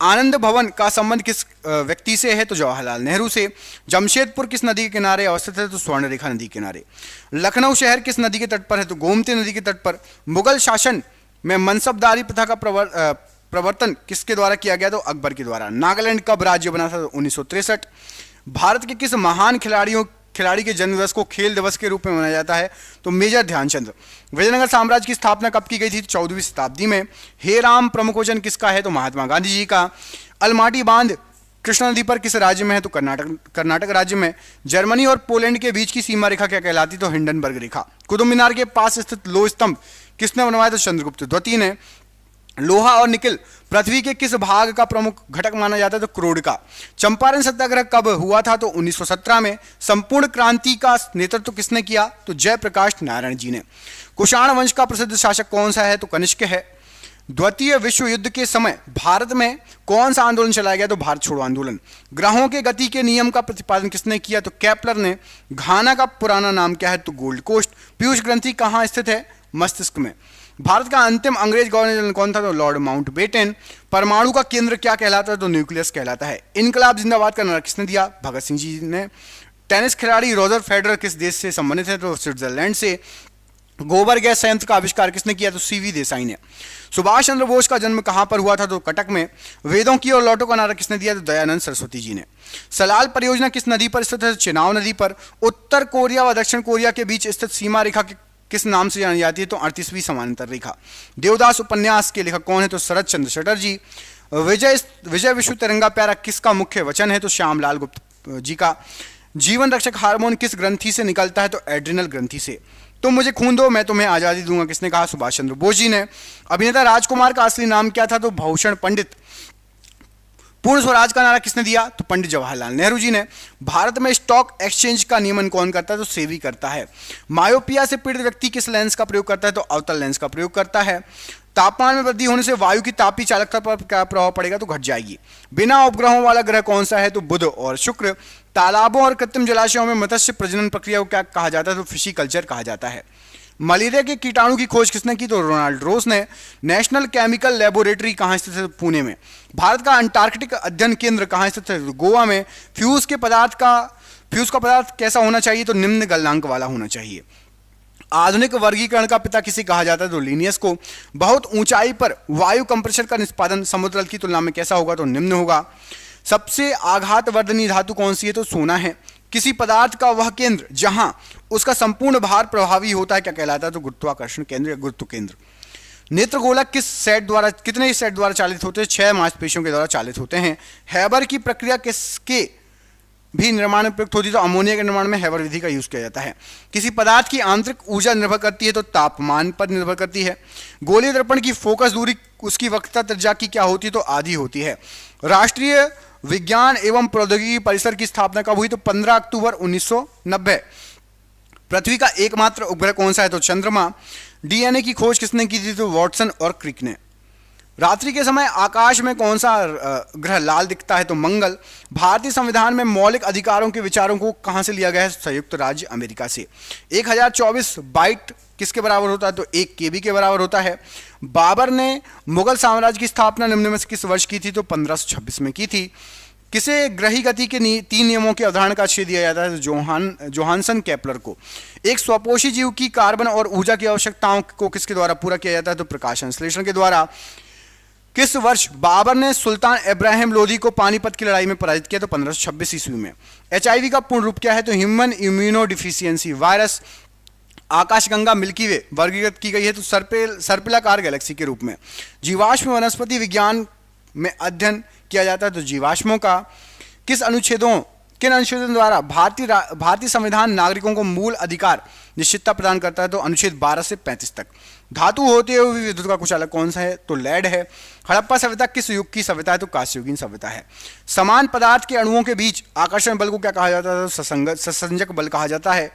आनंद भवन का संबंध किस व्यक्ति से है? तो जवाहरलाल नेहरू से। जमशेदपुर किस नदी के किनारे अवस्थित है? तो स्वर्णरेखा नदी के किनारे। लखनऊ शहर किस नदी के तट पर है? तो गोमती नदी के तट पर। मुगल शासन में मनसबदारी प्रथा का प्रवर्तन किसके द्वारा किया गया? तो अकबर के द्वारा। नागालैंड कब राज्य बना था? तो 1963। भारत के किस महान खिलाड़ी के जन्मदिवस को खेल दिवस के रूप में मनाया जाता है? तो मेजर ध्यानचंद। विजयनगर साम्राज्य की स्थापना कब की गई थी? 14वीं शताब्दी में। हे राम प्रमुख वचन किसका है? तो महात्मा गांधी जी का। अलमाटी बांध कृष्णा नदी पर किस राज्य में है? तो कर्नाटक राज्य में। जर्मनी और पोलैंड के बीच की सीमा रेखा क्या कहलाती? तो हिंडनबर्ग रेखा। कुतुब मीनार के पास स्थित लोह स्तंभ किसने बनवाया? तो चंद्रगुप्त द्वितीय ने। लोहा और निकल पृथ्वी के किस भाग का प्रमुख घटक माना जाता है? तो क्रोड का। चंपारण सत्याग्रह कब हुआ था? तो 1917 में। संपूर्ण क्रांति का नेतृत्व किसने किया? तो जयप्रकाश नारायण जी ने। कुषाण वंश का प्रसिद्ध शासक कौन सा है? तो कनिष्क है। द्वितीय विश्व युद्ध के समय भारत में कौन सा आंदोलन चलाया गया? तो भारत छोड़ो आंदोलन। ग्रहों के गति के नियम का प्रतिपादन किसने किया? तो केपलर ने। घाना का पुराना नाम क्या है? तो गोल्ड कोस्ट। पीयूष ग्रंथि कहाँ स्थित है? मस्तिष्क में। भारत का अंतिम अंग्रेज गवर्नर कौन था? तो लॉर्ड माउंटबेटन। परमाणु का केंद्र क्या कहलाता है? तो न्यूक्लियस कहलाता है। इनकलाब जिंदाबाद का नारा किसने दिया? भगत सिंह जी ने। टेनिस खिलाड़ी रॉजर फेडरर किस देश से संबंधित है? तो स्विट्जरलैंड से। गोबर गैस संयंत्र का आविष्कार किसने किया? तो सीवी देसाई ने। सुभाष चंद्र बोस का जन्म कहां पर हुआ था? तो कटक में। वेदों की और लौटों का नारा किसने दिया? तो दयानंद सरस्वती जी ने। सलाल परियोजना किस नदी पर स्थित है? चेनाब नदी पर। उत्तर कोरिया व दक्षिण कोरिया के बीच स्थित सीमा रेखा किस नाम से जानी जाती है? तो 38वीं समानांतर रेखा। देवदास उपन्यास के लेखक कौन है? तो शरद चंद्र चटर्जी। विजय विश्व तिरंगा प्यारा किसका मुख्य वचन है? तो श्यामलाल गुप्त जी का। जीवन रक्षक हार्मोन किस ग्रंथि से निकलता है? तो एड्रिनल ग्रंथि से। तुम मुझे खून दो मैं तुम्हें आजादी दूंगा किसने कहा? सुभाष चंद्र बोस जी ने। अभिनेता राजकुमार का असली नाम क्या था? तो भूषण पंडित। पूर्ण स्वराज का नारा किसने दिया? तो पंडित जवाहरलाल नेहरू जी ने। भारत में स्टॉक एक्सचेंज का नियमन कौन करता है? तो सेबी करता है। मायोपिया से पीड़ित व्यक्ति किस लेंस का प्रयोग करता है? तो अवतल लेंस का प्रयोग करता है। तापमान में वृद्धि होने से वायु की तापीय चालकता पर क्या प्रभाव पड़ेगा? तो घट जाएगी। बिना उपग्रहों वाला ग्रह कौन सा है? तो बुध और शुक्र। तालाबों और कृत्रिम जलाशयों में मत्स्य प्रजनन प्रक्रिया को क्या कहा जाता है? तो फिशिकल्चर कहा जाता है। मलेरिया के कीटाणु की खोज किसने की? तो रोनाल्ड रोस ने। नेशनल केमिकल लेबोरेटरी कहाँ स्थित है? पुणे में। भारत का अंटार्कटिक अध्ययन केंद्र कहाँ स्थित है? गोवा में। फ्यूज का पदार्थ कैसा होना चाहिए? तो निम्न गलनांक वाला होना चाहिए। आधुनिक वर्गीकरण का पिता किसे कहा जाता है? तो लिनियस को। बहुत ऊंचाई पर वायु कंप्रेशर का निष्पादन समुद्र तल की तुलना में कैसा होगा? तो निम्न होगा। सबसे आघातवर्धनी धातु कौन सी है? तो सोना है। किसी पदार्थ का वह केंद्र जहां उसका संपूर्ण भार प्रभावी होता है क्या कहलाता है? तो गुरुत्वाकर्षण केंद्र या गुरुत्व केंद्र। नेत्रगोलक कितने सेट द्वारा चालित होते हैं? 6 मांसपेशियों के द्वारा चालित होते हैं। हैबर की प्रक्रिया किसके भी निर्माण में प्रयुक्त होती है? तो अमोनिया के निर्माण में हैबर विधि का यूज किया जाता है। किसी पदार्थ की आंतरिक ऊर्जा निर्भर करती है? तो तापमान पर निर्भर करती है। गोलीय दर्पण की फोकस दूरी उसकी वक्रता त्रिज्या की क्या होती है? तो आधी होती है। राष्ट्रीय विज्ञान एवं प्रौद्योगिकी परिषद की स्थापना कब हुई? तो 15 अक्टूबर 1990। पृथ्वी का एकमात्र उपग्रह कौन सा है? तो चंद्रमा। डीएनए की खोज किसने की थी? तो वॉटसन और क्रिक ने। रात्रि के समय आकाश में कौन सा ग्रह लाल दिखता है? तो मंगल। भारतीय संविधान में मौलिक अधिकारों के विचारों को कहां से लिया गया है? संयुक्त राज्य अमेरिका से। 1024 बाइट किसके बराबर होता है? तो 1 केबी के बराबर होता है। बाबर ने मुगल साम्राज्य की स्थापना निम्न में से किस वर्ष की थी? तो 1526 में की थी। किसे ग्रही गति के 3 नियमों की अवधारणा का श्रेय दिया जाता है? तो जोहानसन केपलर को। एक स्वपोषी जीव की कार्बन और ऊर्जा की आवश्यकताओं को किसके द्वारा पूरा किया जाता है? तो प्रकाश संश्लेषण के द्वारा। किस वर्ष बाबर ने सुल्तान इब्राहिम लोदी को पानीपत की लड़ाई में पराजित किया? तो 1526 ईस्वी में। एचआईवी का पूर्ण रूप क्या है? तो ह्यूमन इम्यूनो डिफिशियंसी वायरस। आकाशगंगा मिल्की वे वर्गीकृत की गई है तो सर्पिलाकार गैलेक्सी के रूप में। जीवाश्म वनस्पति विज्ञान में अध्ययन किया जाता है तो जीवाश्मों का। किन अनुच्छेदों द्वारा भारतीय संविधान नागरिकों को मूल अधिकार निश्चितता प्रदान करता है? तो अनुच्छेद 12 से 35 तक। धातु होते हुए भी विद्युत का कुछ अलग कौन सा है? तो लेड है। हड़प्पा सभ्यता किस युग की सभ्यता है? तो कांस्ययुगीन सभ्यता है। समान पदार्थ के अणुओं के बीच आकर्षण बल को क्या कहा जाता है? तो ससंजक बल कहा जाता है।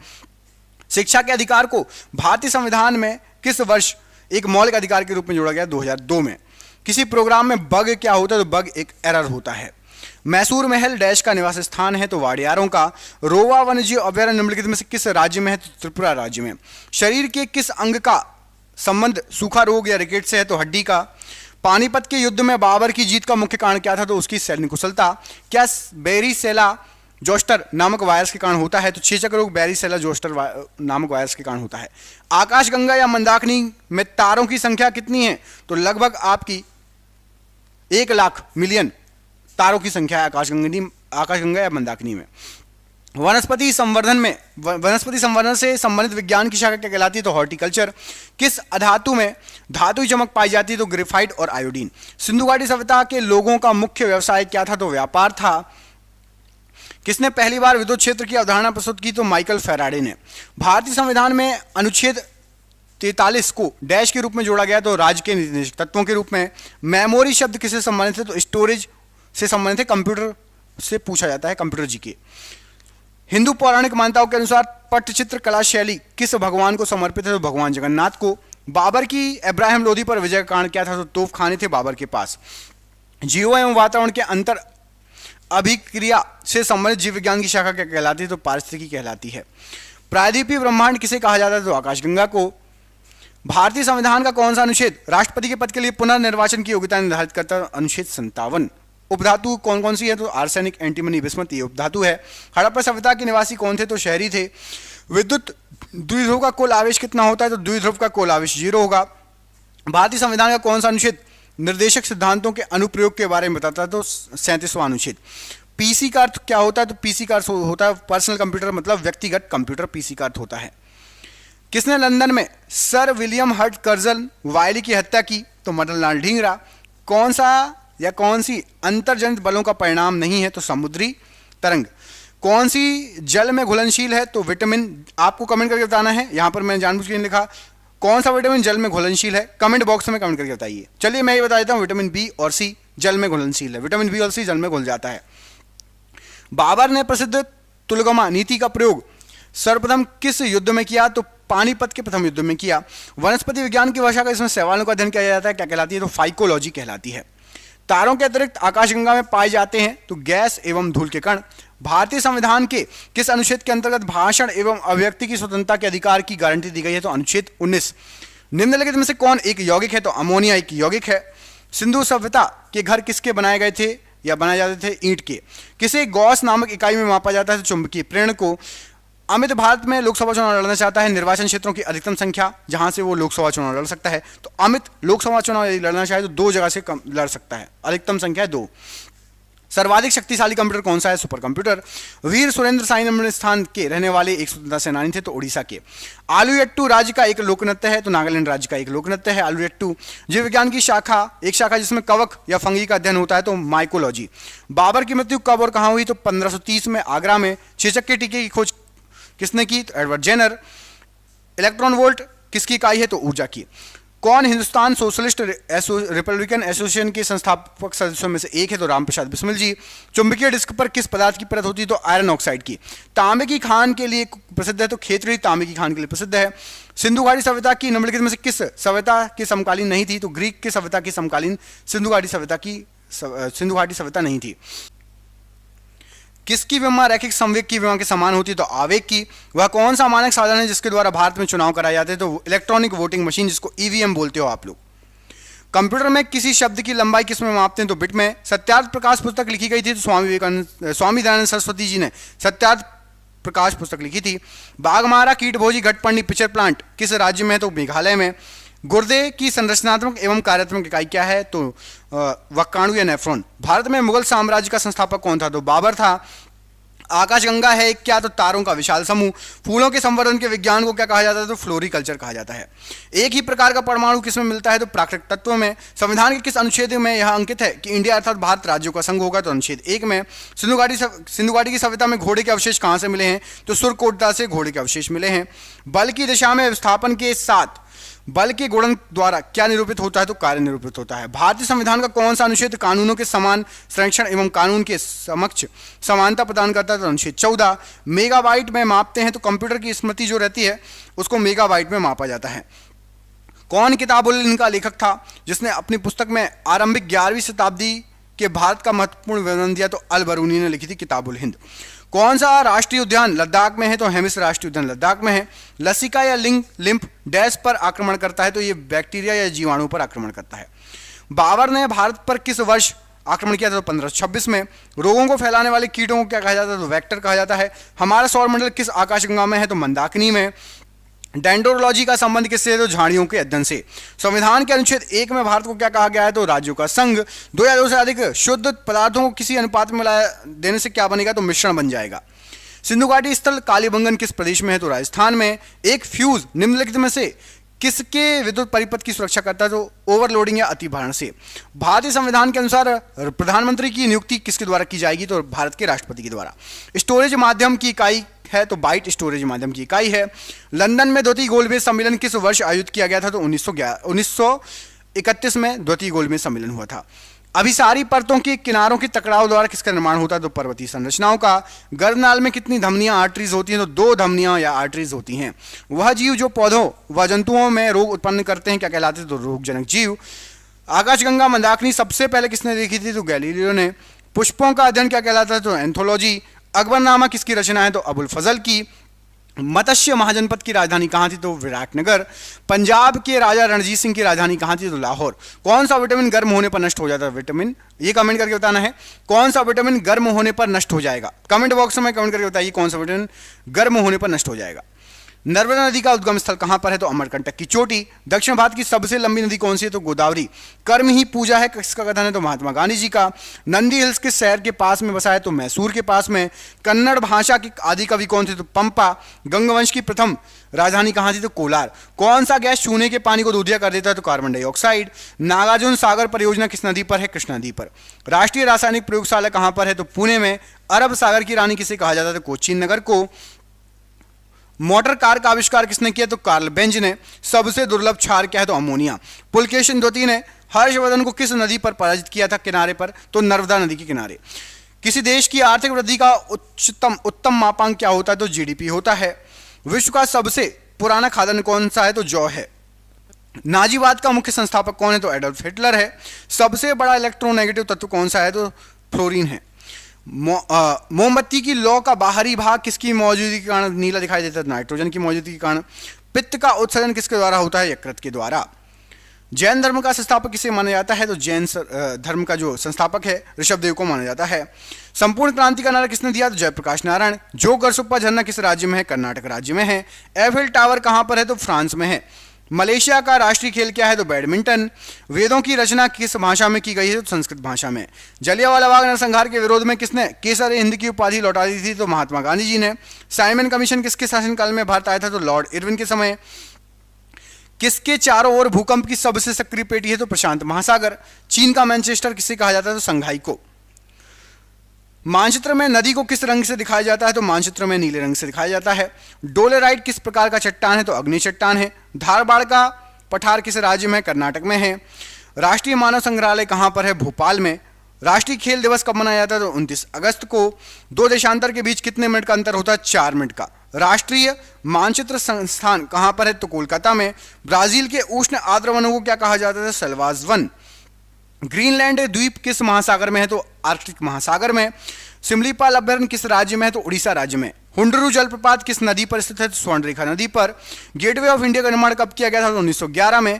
शिक्षा के अधिकार को भारतीय संविधान में किस वर्ष एक मौलिक अधिकार के रूप में जोड़ा गया? 2002 में। किसी प्रोग्राम में बग क्या होता है? तो बग एक एरर होता है। मैसूर महल डैश का निवास स्थान है? तो वाडियारों का। रोवा वन्यजीव अभयारण्य निम्नलिखित में से किस राज्य में है? तो त्रिपुरा राज्य में। शरीर के किस अंग का संबंध सूखा रोग या रिकेट से है? तो हड्डी का। पानीपत के युद्ध में बाबर की जीत का मुख्य कारण क्या था? तो उसकी सैन्य कुशलता। क्या बेरीसेला जोस्टर नामक वायरस के कारण होता है? तो चेचक रोग बेरीसेला जोस्टर नामक वायरस के कारण होता है। आकाशगंगा या मंदाकिनी में तारों की संख्या कितनी है? तो लगभग आपकी 1 लाख मिलियन तारों की संख्या है आकाशगंगा या मंदाकिनी में। वनस्पति संवर्धन से संबंधित विज्ञान की शाखा क्या कहलाती है? तो हॉर्टिकल्चर। किस अधातु में धातु की चमक पाई जाती है? तो ग्रेफाइट और आयोडीन। सिंधु घाटी सभ्यता के लोगों का मुख्य व्यवसाय क्या था? तो व्यापार था। किसने पहली बार विद्युत क्षेत्र की अवधारणा प्रस्तुत की? तो माइकल फैराडे ने। भारतीय संविधान में अनुच्छेद 43 को डैश के रूप में जोड़ा गया तो राज्य के निर्देशक तत्वों के रूप में। मेमोरी शब्द किससे संबंधित है? तो स्टोरेज से संबंधित है। कंप्यूटर से पूछा जाता है, कंप्यूटर जी के। हिंदू पौराणिक मान्यताओं के अनुसार पट्टचित्र कला शैली किस भगवान को समर्पित है? तो भगवान जगन्नाथ को। बाबर की इब्राहिम लोदी पर विजय का कारण क्या था? तो तोपखाने थे बाबर के पास। जीवों एवं वातावरण के अंतर अभिक्रिया से संबंधित जीव विज्ञान की शाखा क्या कहलाती है? तो पारिस्थितिकी कहलाती है। प्रायद्वीपीय ब्रह्मांड किसे कहा जाता है? तो आकाशगंगा को। भारतीय संविधान का कौन सा अनुच्छेद राष्ट्रपति के पद के लिए पुनर्निर्वाचन की योग्यता निर्धारित करता है? अनुच्छेद 57। उपधातु कौन कौन सी है? तो आर्सेनिक, एंटीमनी, बिस्मथ ये उपधातु है। हड़प्पा सभ्यता के निवासी कौन थे? तो शहरी थे। विद्युत द्विध्रुव का कुल आवेश कितना होता है? तो द्विध्रुव का कुल आवेश 0 होगा। भारतीय संविधान का कौन सा अनुच्छेद निर्देशक सिद्धांतों के अनुप्रयोग के बारे में बताता है? तो 37वां अनुच्छेद। पीसी का अर्थ क्या होता है? तो पीसी का अर्थ होता है पर्सनल कंप्यूटर, मतलब व्यक्तिगत कंप्यूटर पीसी का अर्थ होता है। किसने लंदन में सर विलियम हर्ट कर्जन वायली की हत्या की? तो मदनलाल ढींगरा। कौन सी अंतर्जनित बलों का परिणाम नहीं है? तो समुद्री तरंग। कौन सी जल में घुलनशील है? तो विटामिन। आपको कमेंट करके बताना है, यहां पर मैंने जानबूझ के लिखा कौन सा विटामिन जल में घुलनशील है। कमेंट बॉक्स में कमेंट करके बताइए। चलिए मैं ये बता देता हूं, विटामिन बी और सी जल में घुलनशील है। विटामिन बी और सी जल में घुल जाता है। बाबर ने प्रसिद्ध तुलगमा नीति का प्रयोग सर्वप्रथम किस युद्ध में किया? तो पानीपत के प्रथम युद्ध में किया। वनस्पति विज्ञान की भाषा का इसमें सवालों का अध्ययन किया जाता है, क्या कहलाती है? तो फाइकोलॉजी कहलाती है। तारों के अतिरिक्त आकाशगंगा में पाए जाते हैं तो गैस एवं धूल के कण। भारतीय संविधान के किस अनुच्छेद के अंतर्गत भाषण एवं अभिव्यक्ति की स्वतंत्रता के अधिकार की गारंटी दी गई है? तो अनुच्छेद 19। निम्नलिखित में से कौन एक यौगिक है? तो अमोनिया एक यौगिक है। सिंधु सभ्यता के घर किसके बनाए गए थे या बनाए जाते थे? ईंट के। किसे गॉस नामक इकाई में मापा जाता है? तो चुंबकीय प्रेरण को। अमित भारत में लोकसभा चुनाव लड़ना चाहता है, निर्वाचन क्षेत्रों की अधिकतम संख्या जहां से वो लोकसभा चुनाव लड़ सकता है। तो अमित लोकसभा चुनाव यदि लड़ना चाहे तो 2 जगह से कम लड़ सकता है, अधिकतम संख्या है 2। सर्वाधिक शक्तिशाली कंप्यूटर कौन सा है? Super computer. वीर सुरेंद्र साई निम्न स्थान के रहने वाले एक स्वतंत्रता सेनानी थे, तो उड़ीसा के। आलूयट्टू राज्य का एक लोक नृत्य है, तो नागालैंड राज्य का एक लोक नृत्य है आलूयट्टू। जीव विज्ञान की शाखा, एक शाखा जिसमें कवक या फंगी का अध्ययन होता है, तो माइकोलॉजी। बाबर की मृत्यु कब और कहां हुई? तो 1530 में आगरा में। चेचक के टीके की खोज किसने की? तो एडवर्ड जेनर। इलेक्ट्रॉन वोल्ट किसकी इकाई है? तो ऊर्जा की। कौन हिंदुस्तान सोशलिस्ट रिपब्लिकन एसोसिएशन के संस्थापक सदस्यों में से एक है? तो रामप्रसाद बिस्मिल जी। चुंबकीय डिस्क पर किस पदार्थ की परत होती है? तो आयरन ऑक्साइड की। तांबे की खान के लिए प्रसिद्ध है, तो खेतड़ी तांबे की खान के लिए प्रसिद्ध है। सिंधु घाटी सभ्यता की निम्नलिखित में से किस सभ्यता के समकालीन नहीं थी? तो ग्रीक के सभ्यता की समकालीन सिंधु घाटी सभ्यता नहीं थी। किसकी विमा रैखिक संवेग की विमा के समान होती है? तो आवेग की। वह कौन सा मानक साधन है जिसके द्वारा भारत में चुनाव कराए जाते हैं? तो इलेक्ट्रॉनिक वोटिंग मशीन, जिसको ईवीएम बोलते हो आप लोग। कंप्यूटर में किसी शब्द की लंबाई किस में मापते हैं? तो बिट में। सत्यार्थ प्रकाश पुस्तक लिखी गई थी, तो स्वामी दयानंद सरस्वती जी ने सत्यार्थ प्रकाश पुस्तक लिखी थी। बाघमारा कीटभोजी घटपर्णी पिक्चर प्लांट किस राज्य में है? तो मेघालय में। गुर्दे की संरचनात्मक एवं कार्यात्मक इकाई क्या है? तो वक्काणु या नेफ्रॉन। भारत में मुगल साम्राज्य का संस्थापक कौन था? तो बाबर था। आकाशगंगा है क्या? तो तारों का विशाल समूह। फूलों के संवर्धन के विज्ञान को क्या कहा जाता है? तो फ्लोरिकल्चर कहा जाता है। एक ही प्रकार का परमाणु किसमें मिलता है? तो प्राकृतिक तत्वों में। संविधान के किस अनुच्छेद में यह अंकित है कि इंडिया अर्थात भारत राज्यों का संघ होगा? तो अनुच्छेद 1 में। सिंधु घाटी की सभ्यता में घोड़े के अवशेष कहां से मिले हैं? तो सुरकोटदा से घोड़े के अवशेष मिले हैं। बल की दिशा में विस्थापन के साथ बल के गुणन द्वारा क्या निरूपित होता है? तो कार्य निरूपित होता है। भारतीय संविधान का कौन सा अनुच्छेद कानूनों के समान संरक्षण एवं कानून के समक्ष समानता प्रदान करता है? तो अनुच्छेद 14। मेगाबाइट में मापते हैं, तो कंप्यूटर की स्मृति जो रहती है उसको मेगाबाइट में मापा जाता है। कौन किताबुल हिंद का लेखक था जिसने अपनी पुस्तक में आरंभिक 11वीं शताब्दी के भारत का महत्वपूर्ण वर्णन दिया? तो अल बरूनी ने लिखी थी किताबुल हिंद। कौन सा राष्ट्रीय उद्यान लद्दाख में है? तो हेमिस राष्ट्रीय उद्यान लद्दाख में है। लसिका या लिम्फ डैश पर आक्रमण करता है? तो ये बैक्टीरिया या जीवाणु पर आक्रमण करता है। बाबर ने भारत पर किस वर्ष आक्रमण किया था? तो 1526 में। रोगों को फैलाने वाले कीटों को क्या कहा जाता है? तो वेक्टर कहा जाता है। हमारा सौरमंडल किस आकाशगंगा में है? तो मंदाकिनी में। डेंड्रोलॉजी का संबंध किससे है? तो झाड़ियों के अध्ययन से। संविधान के अनुच्छेद 1 में भारत को क्या कहा गया है? तो राज्यों का संघ। 2 या 2 से अधिक शुद्ध पदार्थों को किसी अनुपात में मिला देने से क्या बनेगा? तो मिश्रण बन जाएगा। सिंधु घाटी स्थल कालीबंगन किस प्रदेश में है? तो राजस्थान में। एक फ्यूज निम्नलिखित में से किसके विद्युत परिपथ की सुरक्षा करता है? तो ओवरलोडिंग या अतिभारण से। भारतीय संविधान के अनुसार प्रधानमंत्री की नियुक्ति किसके द्वारा की जाएगी? तो भारत के राष्ट्रपति के द्वारा। स्टोरेज माध्यम की इकाई है? तो बाइट स्टोरेज माध्यम की इकाई है। लंदन में द्वितीय गोलमेज सम्मेलन किस वर्ष आयोजित किया गया था? तो 1931 में द्वितीय गोलमेज सम्मेलन हुआ था। अभिसारी परतों के किनारों के टकराव द्वारा किसका निर्माण होता है? तो पर्वतीय संरचनाओं का। गर्भनाल में कितनी धमनियां आर्टरीज होती हैं? तो 2 धमनियां या आर्टरीज होती हैं। वह जीव जो पौधों व जंतुओं में रोग उत्पन्न करते हैं क्या कहलाते हैं? तो रोगजनक जीव। आकाशगंगा मंदाकिनी सबसे पहले किसने देखी थी? तो गैलीलियो ने। पुष्पों का अध्ययन क्या कहलाता है? तो एंथोलॉजी। अकबरनामा किसकी रचना है? तो अबुल फजल की। मत्स्य महाजनपद की राजधानी कहाँ थी? तो विराटनगर। पंजाब के राजा रणजीत सिंह की राजधानी कहाँ थी? तो लाहौर। कौन सा विटामिन गर्म होने पर नष्ट हो जाता है? विटामिन, ये कमेंट करके बताना है कौन सा विटामिन गर्म होने पर नष्ट हो जाएगा। कमेंट बॉक्स में कमेंट करके बताइए कौन सा विटामिन गर्म होने पर नष्ट हो जाएगा। नर्मदा नदी का उद्गम स्थल कहां पर है? तो अमरकंटक की चोटी। दक्षिण भारत की सबसे लंबी नदी कौन सी है? तो गोदावरी। कर्म ही पूजा है किसका कथन है? तो महात्मा गांधी जी का। नंदी हिल्स के शहर के पास में बसा है? तो मैसूर के पास में। कन्नड़ भाषा के आदि कवि कौन थे? तो पंपा। गंगवंश की प्रथम राजधानी कहां थी? तो कोलार। कौन सा गैस चूने के पानी को दूधिया कर देता है? तो कार्बन डाइऑक्साइड। नागार्जुन सागर परियोजना किस नदी पर है? कृष्णा नदी पर। राष्ट्रीय रासायनिक प्रयोगशाला कहां पर है? तो पुणे में। अरब सागर की रानी किसे कहा जाता है? तो कोचीन नगर को। मोटर कार का आविष्कार किसने किया? तो कार्ल बेंज ने। सबसे दुर्लभ क्षार क्या है? तो अमोनिया। पुलकेशिन द्वितीय ने हर्षवर्धन को किस नदी पर पराजित किया था किनारे पर? तो नर्मदा नदी के किनारे। किसी देश की आर्थिक वृद्धि का उत्तम मापांक क्या होता है? तो जीडीपी होता है। विश्व का सबसे पुराना खाद्यान्न कौन सा है? तो जौ है। नाजीवाद का मुख्य संस्थापक कौन है? तो एडोल्फ हिटलर है। सबसे बड़ा इलेक्ट्रोनेगेटिव तत्व कौन सा है? तो फ्लोरीन है। मोमबत्ती की लौ का बाहरी भाग किसकी मौजूदगी के कारण नीला दिखाई देता है? नाइट्रोजन की मौजूदगी के कारण। पित्त का उत्सर्जन किसके द्वारा होता है? यकृत के द्वारा। जैन धर्म का संस्थापक किसे माना जाता है? तो जैन धर्म का जो संस्थापक है ऋषभदेव को माना जाता है। संपूर्ण क्रांति का नारा किसने दिया? तो जयप्रकाश नारायण। जोगरसुप्पा झरना किस राज्य में है? कर्नाटक राज्य में है। एफिल टावर कहां पर है? तो फ्रांस में है। मलेशिया का राष्ट्रीय खेल क्या है? तो बैडमिंटन। वेदों की रचना किस भाषा में की गई है? तो संस्कृत भाषा में। जलियांवाला बाग नरसंहार के विरोध में किसने केसर हिंद की उपाधि लौटा दी थी? तो महात्मा गांधी जी ने। साइमन कमीशन किसके शासनकाल में भारत आया था? तो लॉर्ड इरविन के समय। किसके चारों ओर भूकंप की सबसे सक्रिय पेटी है? तो प्रशांत महासागर। चीन का मैनचेस्टर किसे कहा जाता है? तो संघाई को। मानचित्र में नदी को किस रंग से दिखाया जाता है? तो मानचित्र में नीले रंग से दिखाया जाता है। डोलेराइट किस प्रकार का चट्टान है? तो अग्नि चट्टान है। धारवाड़ का पठार किस राज्य में? कर्नाटक में है। राष्ट्रीय मानव संग्रहालय कहां पर है? भोपाल में। राष्ट्रीय खेल दिवस कब मनाया जाता है? तो 29 अगस्त को। दो देशांतर के बीच कितने मिनट का अंतर होता है? 4 मिनट का। राष्ट्रीय मानचित्र संस्थान कहां पर है? तो कोलकाता में। ब्राजील के उष्ण आर्द्र वनों को क्या कहा जाता है? सलवाज वन। ग्रीनलैंड द्वीप किस महासागर में है? तो आर्कटिक महासागर में। सिमलीपाल अभयारण्य किस राज्य में है? तो उड़ीसा राज्य में। हुंडरू जलप्रपात किस नदी पर स्थित है? तो स्वर्णरेखा नदी पर। गेटवे ऑफ इंडिया का निर्माण कब किया गया था? तो 1911 में।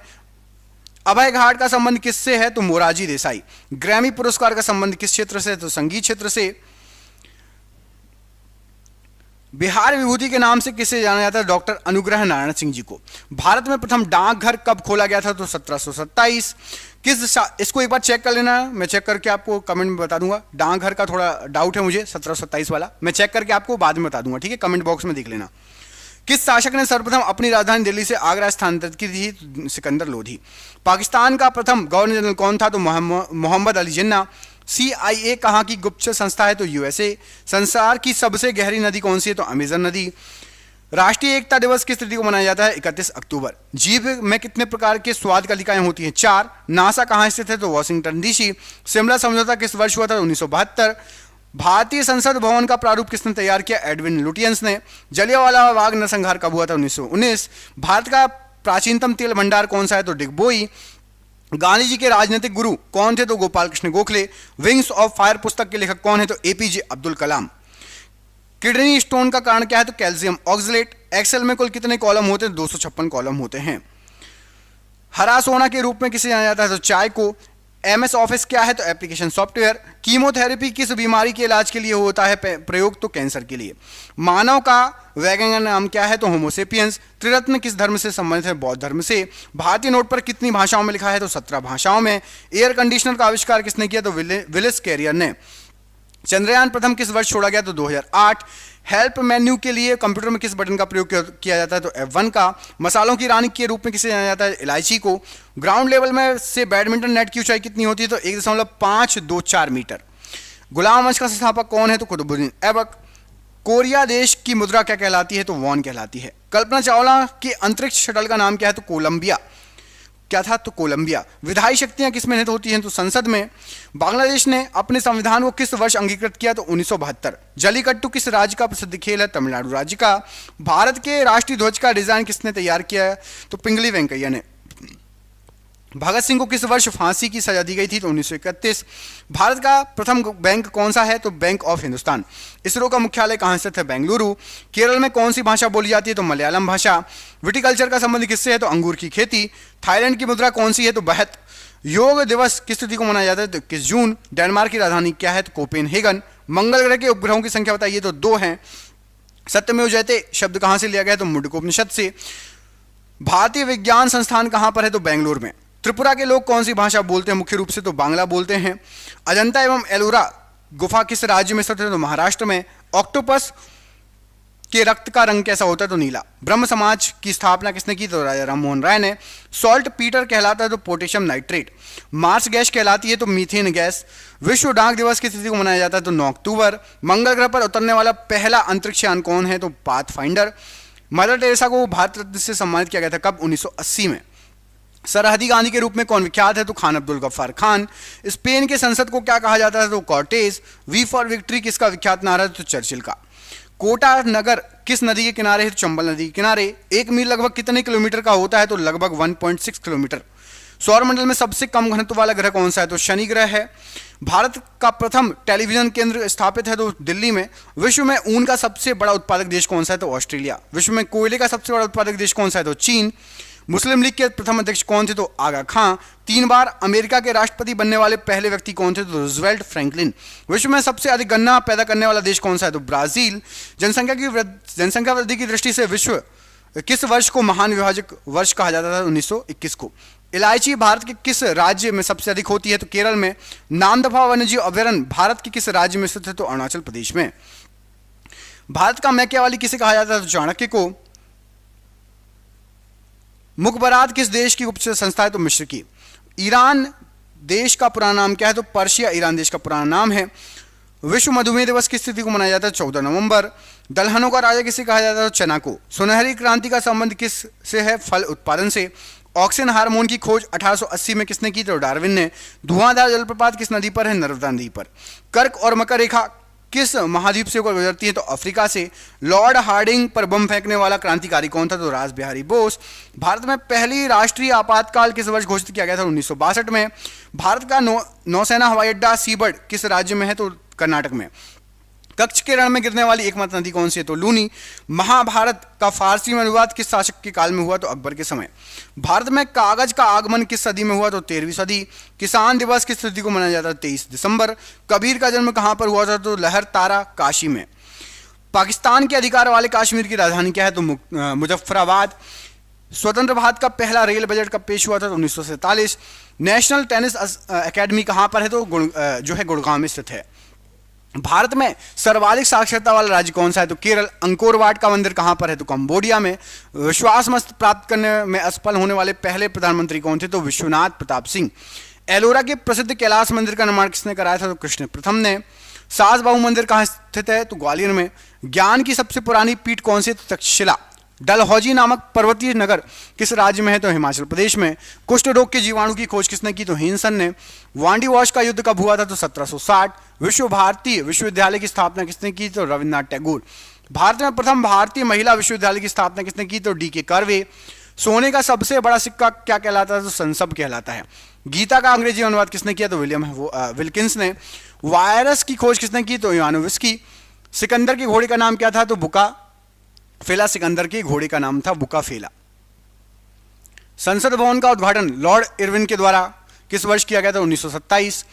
अभय घाट का संबंध किससे है? तो मोरारजी देसाई। ग्रैमी पुरस्कार का संबंध किस क्षेत्र से है? तो संगीत क्षेत्र से। बिहार विभूति के नाम से किसे जाना जाता है? डॉक्टर अनुग्रह नारायण सिंह जी को। भारत में प्रथम डाकघर कब खोला गया था? तो 1727। इसको एक बार चेक कर लेना, मैं चेक करके आपको कमेंट में बता दूंगा। डाकघर का थोड़ा डाउट है मुझे, 1727 वाला मैं चेक करके आपको बाद में बता दूंगा, ठीक है? कमेंट बॉक्स में देख लेना। किस शासक ने सर्वप्रथम अपनी राजधानी दिल्ली से आगरा स्थानांतरित की थी? सिकंदर लोधी। पाकिस्तान का प्रथम गवर्नर जनरल कौन था? तो मोहम्मद अली जिन्ना। CIA कहाँ की गुप्तचर संस्था है? तो USA। संसार की सबसे गहरी नदी कौन सी है? तो अमेजन नदी। राष्ट्रीय एकता दिवस किस तिथि को मनाया जाता है? 31 अक्टूबर। जीभ में कितने प्रकार के स्वाद कलिकाएं होती हैं? 4। नासा कहाँ स्थित है? तो वॉशिंगटन DC। शिमला समझौता किस वर्ष हुआ था? 1972। भारतीय संसद भवन का प्रारूप किसने तैयार किया? एडविन लुटियंस ने। जलियांवाला बाग नरसंहार कब हुआ था? 1919। भारत का प्राचीनतम तेल भंडार कौन सा है? तो डिगबोई। गांधी जी के राजनीतिक गुरु कौन थे? तो Gopal Krishna Gokhale. Wings of fire पुस्तक के लेखक कौन है? तो APJ Abdul Kalam. Kidney stone का कारण क्या है? तो कैल्शियम ऑक्सलेट। एक्सेल में कुल कितने कॉलम होते हैं? 256 कॉलम होते हैं। हरा सोना के रूप में किसे जाना जाता है? तो चाय को। MS ऑफिस क्या है? तो एप्लीकेशन सॉफ्टवेयर। कीमोथेरेपी किस बीमारी के इलाज के लिए होता है प्रयोग? तो कैंसर के लिए। मानव का वैज्ञानिक नाम क्या है? तो होमोसेपियंस। त्रिरत्न किस धर्म से संबंधित है? बौद्ध धर्म से। भारतीय नोट पर कितनी भाषाओं में लिखा है? तो 17 भाषाओं में। एयर कंडीशनर का आविष्कार किसने किया? तो विलिस कैरियर ने। चंद्रयान प्रथम किस वर्ष छोड़ा गया? तो 2008। हेल्प मेन्यू के लिए कंप्यूटर में किस बटन का प्रयोग किया जाता है? तो F1 का। मसालों की रानी के रूप में किसे जाना जाता है? इलायची को। ग्राउंड लेवल में से बैडमिंटन नेट की ऊंचाई कितनी होती है? तो 1.524 मीटर। गुलाम वंश का संस्थापक कौन है? तो कुतुबुद्दीन ऐबक। कोरिया देश की मुद्रा क्या कहलाती है? तो वॉन कहलाती है। कल्पना चावला के अंतरिक्ष शटल का नाम क्या है? तो कोलंबिया। क्या था? तो कोलंबिया। विधायी शक्तियां किस में निहित होती हैं? तो संसद में। बांग्लादेश ने अपने संविधान को किस वर्ष अंगीकृत किया? तो 1972। जलीकट्टू किस राज्य का प्रसिद्ध खेल है? तमिलनाडु राज्य का। भारत के राष्ट्रीय ध्वज का डिजाइन किसने तैयार किया है? तो पिंगली वेंकैया ने। भगत सिंह को किस वर्ष फांसी की सजा दी गई थी? तो 1931। भारत का प्रथम बैंक कौन सा है? तो बैंक ऑफ हिंदुस्तान। इसरो का मुख्यालय कहाँ स्थित है? बेंगलुरु। केरल में कौन सी भाषा बोली जाती है? तो मलयालम भाषा। विटिकल्चर का संबंध किससे है? तो अंगूर की खेती। थाईलैंड की मुद्रा कौन सी है? तो बहत। योग दिवस किस तिथि को मनाया जाता है? तो 21 जून। डेनमार्क की राजधानी क्या है? तो कोपेनहेगन। मंगल ग्रह के उपग्रहों की संख्या बताइए? तो 2 हैं। सत्यमेव जयते शब्द कहाँ से लिया गया? तो मुंडकोपनिषद से। भारतीय विज्ञान संस्थान कहाँ पर है? तो बेंगलुरु में। त्रिपुरा के लोग कौन सी भाषा बोलते हैं? मुख्य रूप से तो बांग्ला बोलते हैं। अजंता एवं एलोरा गुफा किस राज्य में स्थित है? तो महाराष्ट्र में। ऑक्टोपस के रक्त का रंग कैसा होता है? तो नीला। ब्रह्म समाज की स्थापना किसने की? तो राजा राममोहन राय ने। सॉल्ट पीटर कहलाता है? तो पोटेशियम नाइट्रेट। मार्स गैस कहलाती है? तो मीथेन गैस। विश्व डाक दिवस की तिथि को मनाया जाता है? तो 9 अक्टूबर। मंगल ग्रह पर उतरने वाला पहला अंतरिक्षयान कौन है? तो पाथफाइंडर। मदर टेरेसा को भारत रत्न से सम्मानित किया गया था कब? 1980 में। सरहदी गांधी के रूप में कौन विख्यात है? तो खान अब्दुल गफ्फार खान। स्पेन के संसद को क्या कहा जाता है? तो कॉर्टेज। वी फॉर विक्ट्री किसका विख्यात नारा है? तो चर्चिल का। कोटा नगर किस नदी के किनारे है? तो चंबल नदी के किनारे। 1 मील लगभग कितने किलोमीटर का होता है? तो लगभग 1.6 किलोमीटर। सौरमंडल में सबसे कम घनत्व वाला ग्रह कौन सा है? तो शनि ग्रह है। भारत का प्रथम टेलीविजन केंद्र स्थापित है तो दिल्ली में। विश्व में ऊन का सबसे बड़ा उत्पादक देश कौन सा है? तो ऑस्ट्रेलिया। विश्व में कोयले का सबसे बड़ा उत्पादक देश कौन सा है? तो चीन। मुस्लिम लीग के प्रथम अध्यक्ष कौन थे? तो आगा खां। 3 बार अमेरिका के राष्ट्रपति बनने वाले पहले व्यक्ति कौन थे? तो रूजवेल्ट फ्रैंकलिन। विश्व में सबसे अधिक गन्ना पैदा करने वाला देश कौन सा है? तो ब्राजील। जनसंख्या वृद्धि की दृष्टि से विश्व किस वर्ष को महान विभाजक वर्ष कहा जाता था? 1921 को। इलायची भारत के किस राज्य में सबसे अधिक होती है? तो केरल में। नामदफा वन्यजीव अभयारण्य भारत के किस राज्य में स्थित है? तो अरुणाचल प्रदेश में। भारत का मैकियावेली किसे कहा जाता है? तो चाणक्य को। मुखबरात किस देश की गुप्त संस्था है? तो मिस्र की। ईरान देश का पुराना नाम क्या है? तो पर्शिया ईरान देश का पुराना नाम है। विश्व मधुमेह दिवस किस तिथि को मनाया जाता है? 14 नवंबर। दलहनों का राजा किसे कहा जाता है? तो चना को। सुनहरी क्रांति का संबंध किस से है? फल उत्पादन से। ऑक्सीजन हार्मोन की खोज 1880 में किसने की? तो डार्विन ने। धुआंधार जलप्रपात किस नदी पर है? नर्मदा नदी पर। कर्क और मकर रेखा किस महाद्वीप से होकर गुजरती है? तो अफ्रीका से। लॉर्ड हार्डिंग पर बम फेंकने वाला क्रांतिकारी कौन था? तो रास बिहारी बोस। भारत में पहली राष्ट्रीय आपातकाल किस वर्ष घोषित किया गया था? 1962 में। भारत का नौसेना हवाई अड्डा सीबर्ड किस राज्य में है? तो कर्नाटक में। कच्छ के रण में गिरने वाली एकमात्र नदी कौन सी है? तो लूनी। महाभारत का फारसी में अनुवाद किस शासक के काल में हुआ? तो अकबर के समय। भारत में कागज का आगमन किस सदी में हुआ? तो 13वीं सदी। किसान दिवस किस तिथि को मनाया जाता है? 23 दिसंबर। कबीर का जन्म कहां पर हुआ था? तो लहर तारा काशी में। पाकिस्तान के अधिकार वाले कश्मीर की राजधानी क्या है? तो मुजफ्फराबाद। स्वतंत्र भारत का पहला रेल बजट कब पेश हुआ था? तो 1947। नेशनल टेनिस अकेडमी कहां पर है? तो जो है गुड़गांव में स्थित है। भारत में सर्वाधिक साक्षरता वाला राज्य कौन सा है? तो केरल। अंकोर वाट का मंदिर कहां पर है? तो कंबोडिया में। विश्वास मत प्राप्त करने में असफल होने वाले पहले प्रधानमंत्री कौन थे? तो विश्वनाथ प्रताप सिंह। एलोरा के प्रसिद्ध कैलाश मंदिर का निर्माण किसने कराया था? तो कृष्ण प्रथम ने। सास बाहू मंदिर कहां स्थित है? तो ग्वालियर में। ज्ञान की सबसे पुरानी पीठ कौन सी? तो तक्षशिला। डलहौजी नामक पर्वतीय नगर किस राज्य में है? तो हिमाचल प्रदेश में। कुष्ठ रोग के जीवाणु की खोज किसने की? तो हेनसन ने। वांडी वॉश का युद्ध कब हुआ था? तो 1760। विश्व भारती विश्वविद्यालय की स्थापना किसने की? तो रविन्द्रनाथ टैगोर। भारत में प्रथम भारतीय महिला विश्वविद्यालय की स्थापना किसने की? तो डी.के. कर्वे। सोने का सबसे बड़ा सिक्का क्या कहलाता है? तो संसब कहलाता है। गीता का अंग्रेजी अनुवाद किसने किया? तो विलियम विल्किंस ने। वायरस की खोज किसने की? तो इवानोविस्की। सिकंदर के घोड़े का नाम क्या था? तो बुका फेला। सिकंदर के घोड़े का नाम था बुका फेला। संसद भवन का उद्घाटन लॉर्ड इरविन के द्वारा किस वर्ष किया गया था? 1927।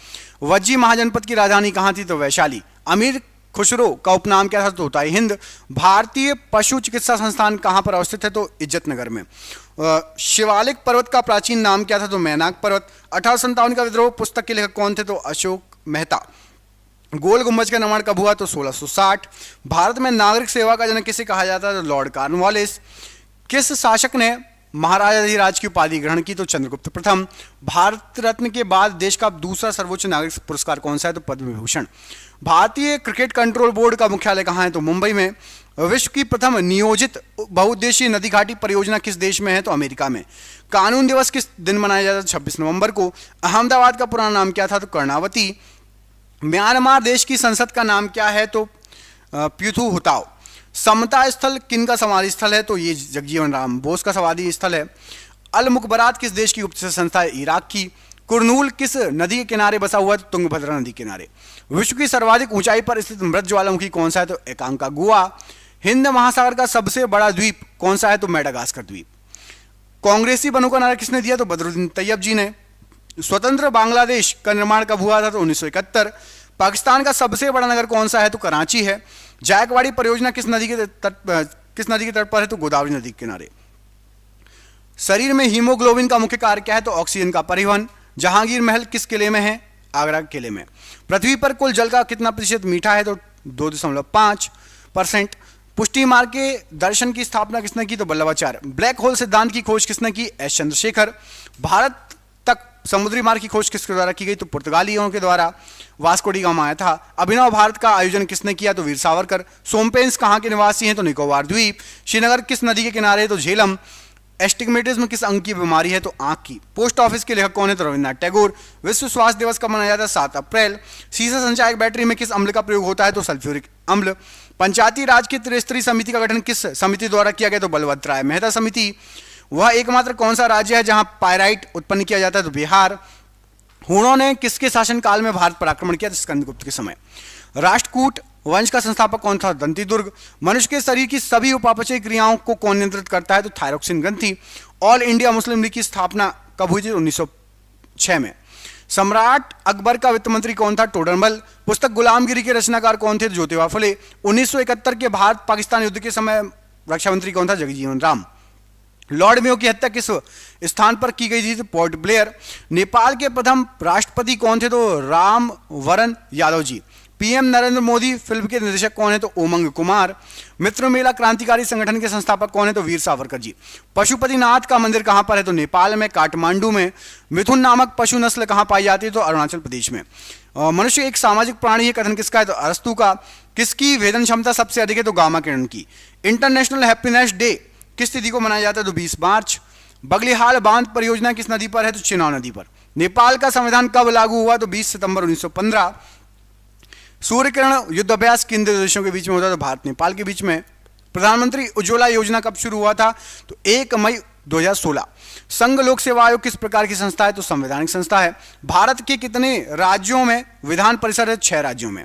वज्जी महाजनपद की राजधानी कहां थी? तो वैशाली। अमीर खुसरो का उपनाम क्या था? तो तोताई हिंद। भारतीय पशु चिकित्सा संस्थान कहां पर अवस्थित है? तो इज्जतनगर में। शिवालिक पर्वत का प्राचीन नाम क्या था? तो मैनाक पर्वत। 1857 का विद्रोह पुस्तक के लेखक कौन थे? तो अशोक मेहता। गोल गुंबज का निर्माण कब हुआ? तो 1660। भारत में नागरिक सेवा का जनक किसे कहा जाता है? तो लॉर्ड कॉर्नवालिस। किस शासक ने महाराजाधिराज की उपाधि ग्रहण की? तो चंद्रगुप्त प्रथम। भारत रत्न के बाद देश का दूसरा सर्वोच्च नागरिक पुरस्कार कौन सा है? तो पद्म विभूषण। भारतीय क्रिकेट कंट्रोल बोर्ड का मुख्यालय कहाँ है? तो मुंबई में। विश्व की प्रथम नियोजित बहुउद्देशीय नदी घाटी परियोजना किस देश में है? तो अमेरिका में। कानून दिवस किस दिन मनाया जाता है? 26 नवंबर को। अहमदाबाद का पुराना नाम क्या था? तो कर्णावती। म्यांमार देश की संसद का नाम क्या है? तो प्यूथू हुताओ। समता स्थल किन का समाधि स्थल है? तो ये जगजीवन राम बोस का समाधि स्थल है। अल मुखबरात किस देश की गुप्त संस्था है? इराक की। कुरनूल किस नदी के किनारे बसा हुआ है? तो तुंगभद्रा नदी के किनारे। विश्व की सर्वाधिक ऊंचाई पर स्थित मृत ज्वालामुखी कौन सा है? तो एकांका गुआ। हिंद महासागर का सबसे बड़ा द्वीप कौन सा है? तो मेडागास्कर द्वीप। कांग्रेसी बनों का नारा किसने दिया? तो बदरुद्दीन तैयब जी ने। स्वतंत्र बांग्लादेश का निर्माण कब हुआ था? तो 1971। पाकिस्तान का सबसे बड़ा नगर कौन सा है? तो कराची है। जायकवाड़ी परियोजना किस नदी के तट पर है? तो गोदावरी नदी के किनारे। शरीर में हीमोग्लोबिन का मुख्य कार्य क्या है? तो ऑक्सीजन का परिवहन। जहांगीर महल किस किले में है? आगरा के किले में। पृथ्वी पर कुल जल का कितना प्रतिशत मीठा है? तो 2.5%। पुष्टि मार्ग के दर्शन की स्थापना किसने की? तो वल्लभाचार्य। ब्लैक होल सिद्धांत की खोज किसने की? एस चंद्रशेखर। भारत तक समुद्री मार्ग की खोज किसके द्वारा की गई? तो पुर्तगालियों के द्वारा। वास्को डी गामा आया था। अभिनव भारत का आयोजन किसने किया? तो वीर सावरकर। सोमपेंस कहाँ के निवासी हैं? तो निकोबार द्वीप। श्रीनगर किस नदी के किनारे है? तो झेलम। एस्टिग्मेटिज्म किस अंग की बीमारी है? तो आंख की। पोस्ट ऑफिस के लेखक कौन है? तो रविन्द्रनाथ टैगोर। विश्व स्वास्थ्य दिवस कब मनाया जाता है? 7 अप्रैल। सीसा संचायक बैटरी में किस अम्ल का प्रयोग होता है? तो सल्फ्यूरिक अम्ल। पंचायती राज की त्रिस्तरीय समिति का गठन किस समिति द्वारा किया गया? तो बलवंत राय मेहता समिति। वह एकमात्र कौन सा राज्य है जहां पायराइट उत्पन्न किया जाता है? तो बिहार। हूणों ने किसके शासनकाल में भारत पर आक्रमण किया? स्कंदगुप्त के समय। राष्ट्रकूट वंश का संस्थापक कौन था? दंतीदुर्ग। मनुष्य के शरीर की सभी उपापचयी क्रियाओं को कौन नियंत्रित करता है? तो थायरोक्सिन ग्रंथि। ऑल इंडिया मुस्लिम लीग की स्थापना कब हुई थी? 1906 में। सम्राट अकबर का वित्त मंत्री कौन था? टोडरमल। पुस्तक गुलामगिरी के रचनाकार कौन थे? ज्योतिबा फुले। 1971 के भारत पाकिस्तान युद्ध के समय रक्षा मंत्री कौन था? जगजीवन राम। लॉर्ड मेयो की हत्या किस स्थान पर की गई थी? तो पोर्ट ब्लेयर। नेपाल के प्रथम राष्ट्रपति कौन थे? तो राम वरण यादव जी। पीएम नरेंद्र मोदी फिल्म के निर्देशक कौन है? तो उमंग कुमार। मित्र मेला क्रांतिकारी संगठन के संस्थापक कौन है? तो वीर सावरकर जी। पशुपतिनाथ का मंदिर कहां पर है? तो नेपाल में, काठमांडू में। मिथुन नामक पशु नस्ल कहां पाई जाती है? तो अरुणाचल प्रदेश में। मनुष्य एक सामाजिक प्राणी है, कथन किसका है? तो अरस्तु का। किसकी वेदन क्षमता सबसे अधिक है? तो गामा किरण की। इंटरनेशनल हैप्पीनेस डे किस तिथि को मनाया जाता है? तो 20 मार्च। बगलिहाल बांध परियोजना किस नदी पर है? तो चिनाव नदी पर। नेपाल का संविधान कब लागू हुआ? तो 20 सितंबर 1915। सूर्य किरण युद्ध अभ्यास किन दो देशों के बीच में होता है? तो भारत नेपाल के बीच में। प्रधानमंत्री उज्ज्वला योजना कब शुरू हुआ था? तो 1 मई 2016। संघ लोक सेवा आयोग किस प्रकार की संस्था है? तो संवैधानिक संस्था है। भारत के कितने राज्यों में विधान परिषद है? 6 राज्यों में।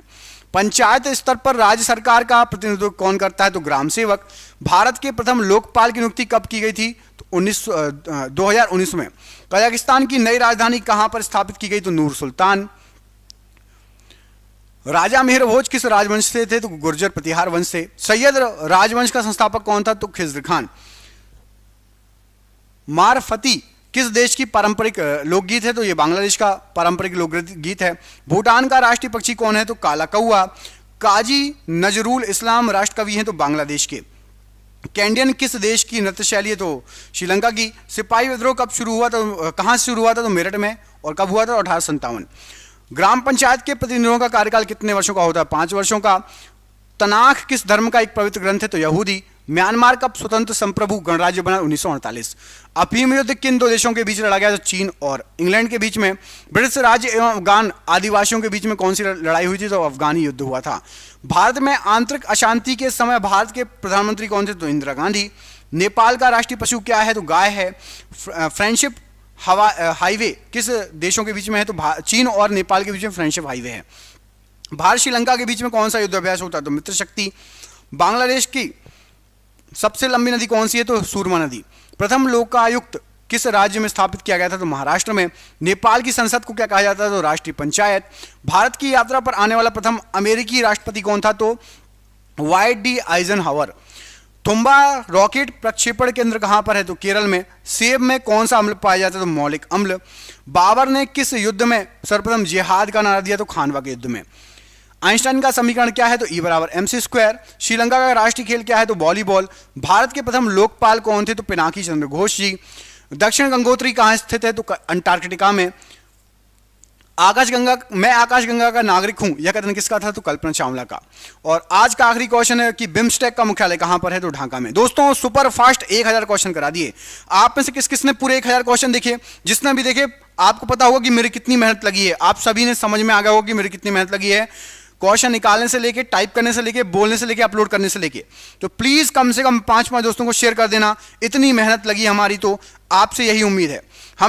पंचायत स्तर पर राज्य सरकार का प्रतिनिधित्व कौन करता है? तो ग्राम सेवक। भारत के प्रथम लोकपाल की नियुक्ति कब की गई थी? तो 2019 में। कजाकिस्तान की नई राजधानी कहां पर स्थापित की गई? तो नूर सुल्तान। राजा मिहिर भोज किस राजवंश से थे? तो गुर्जर प्रतिहार वंश से। सैयद राजवंश का संस्थापक कौन था? तो खिज्र खान। मारफती किस देश की पारंपरिक लोकगीत है? तो ये बांग्लादेश का पारंपरिक लोकगीत है। भूटान का राष्ट्रीय पक्षी कौन है? तो काला कौआ। काजी नजरुल इस्लाम राष्ट्र कवि हैं? तो बांग्लादेश के। कैंडियन किस देश की नृत्य शैली है? तो श्रीलंका की। सिपाही विद्रोह कब शुरू हुआ? तो कहां से शुरू हुआ था? तो मेरठ में। और कब हुआ था? 1857। ग्राम पंचायत के प्रतिनिधियों का कार्यकाल कितने वर्षों का होता है? 5 वर्षों का। तनाख किस धर्म का एक पवित्र ग्रंथ है? तो यहूदी। म्यांमार कब स्वतंत्र संप्रभु गणराज्य बना? 1948। अफीम युद्ध किन 2 देशों के बीच लड़ा गया? तो चीन और इंग्लैंड के बीच में। ब्रिटिश राज्य एवं अफगान आदिवासियों के बीच में कौन सी लड़ाई हुई थी? तो अफगानी युद्ध हुआ था। भारत में आंतरिक अशांति के समय भारत के प्रधानमंत्री कौन थे? तो इंदिरा गांधी। नेपाल का राष्ट्रीय पशु क्या है? तो गाय है। फ्रेंडशिप हाईवे किस देशों के बीच में है? तो चीन और नेपाल के बीच में फ्रेंडशिप हाईवे है। भारत श्रीलंका के बीच में कौन सा युद्ध अभ्यास होता है? तो मित्र शक्ति। बांग्लादेश की सबसे लंबी नदी कौन सी है? तो सूरमा नदी। प्रथम लोकायुक्त किस राज्य में स्थापित किया गया था? तो महाराष्ट्र में। नेपाल की संसद को क्या कहा जाता है? तो राष्ट्रीय पंचायत। भारत की यात्रा पर आने वाला प्रथम अमेरिकी राष्ट्रपति कौन था? तो वाइट डी आइजनहावर। तुम्बा रॉकेट प्रक्षेपण केंद्र कहां पर है? तो केरल में। सेब में कौन सा अम्ल पाया जाता है? तो मौलिक अम्ल। बाबर ने किस युद्ध में सर्वप्रथम जिहाद का नारा दिया? तो खानवा के युद्ध में। आइंस्टाइन का समीकरण क्या है? तो E = mc²। श्रीलंका का राष्ट्रीय खेल क्या है? तो वॉलीबॉल। भारत के प्रथम लोकपाल कौन थे? तो पिनाकी चंद्र घोष जी। दक्षिण गंगोत्री कहां स्थित है? तो अंटार्कटिका में। मैं आकाशगंगा का नागरिक हूं, यह कथन किसका था? तो कल्पना चावला का। और आज का आखिरी क्वेश्चन है कि बिम्स्टेक का मुख्यालय कहां पर है? तो ढाका में। दोस्तों सुपर फास्ट 1000 क्वेश्चन करा दिए। आप में से किस किसने पूरे 1000 क्वेश्चन देखे? जिसने भी देखे आपको पता होगा कि मेरी कितनी मेहनत लगी है। आप सभी ने समझ में आ गया होगा कि मेरी कितनी मेहनत लगी है। क्वेश्चन निकालने से लेके, टाइप करने से लेके, बोलने से लेके, अपलोड करने से लेके। तो प्लीज कम से कम 5 दोस्तों को शेयर कर देना। इतनी मेहनत लगी हमारी, तो आपसे यही उम्मीद है। हम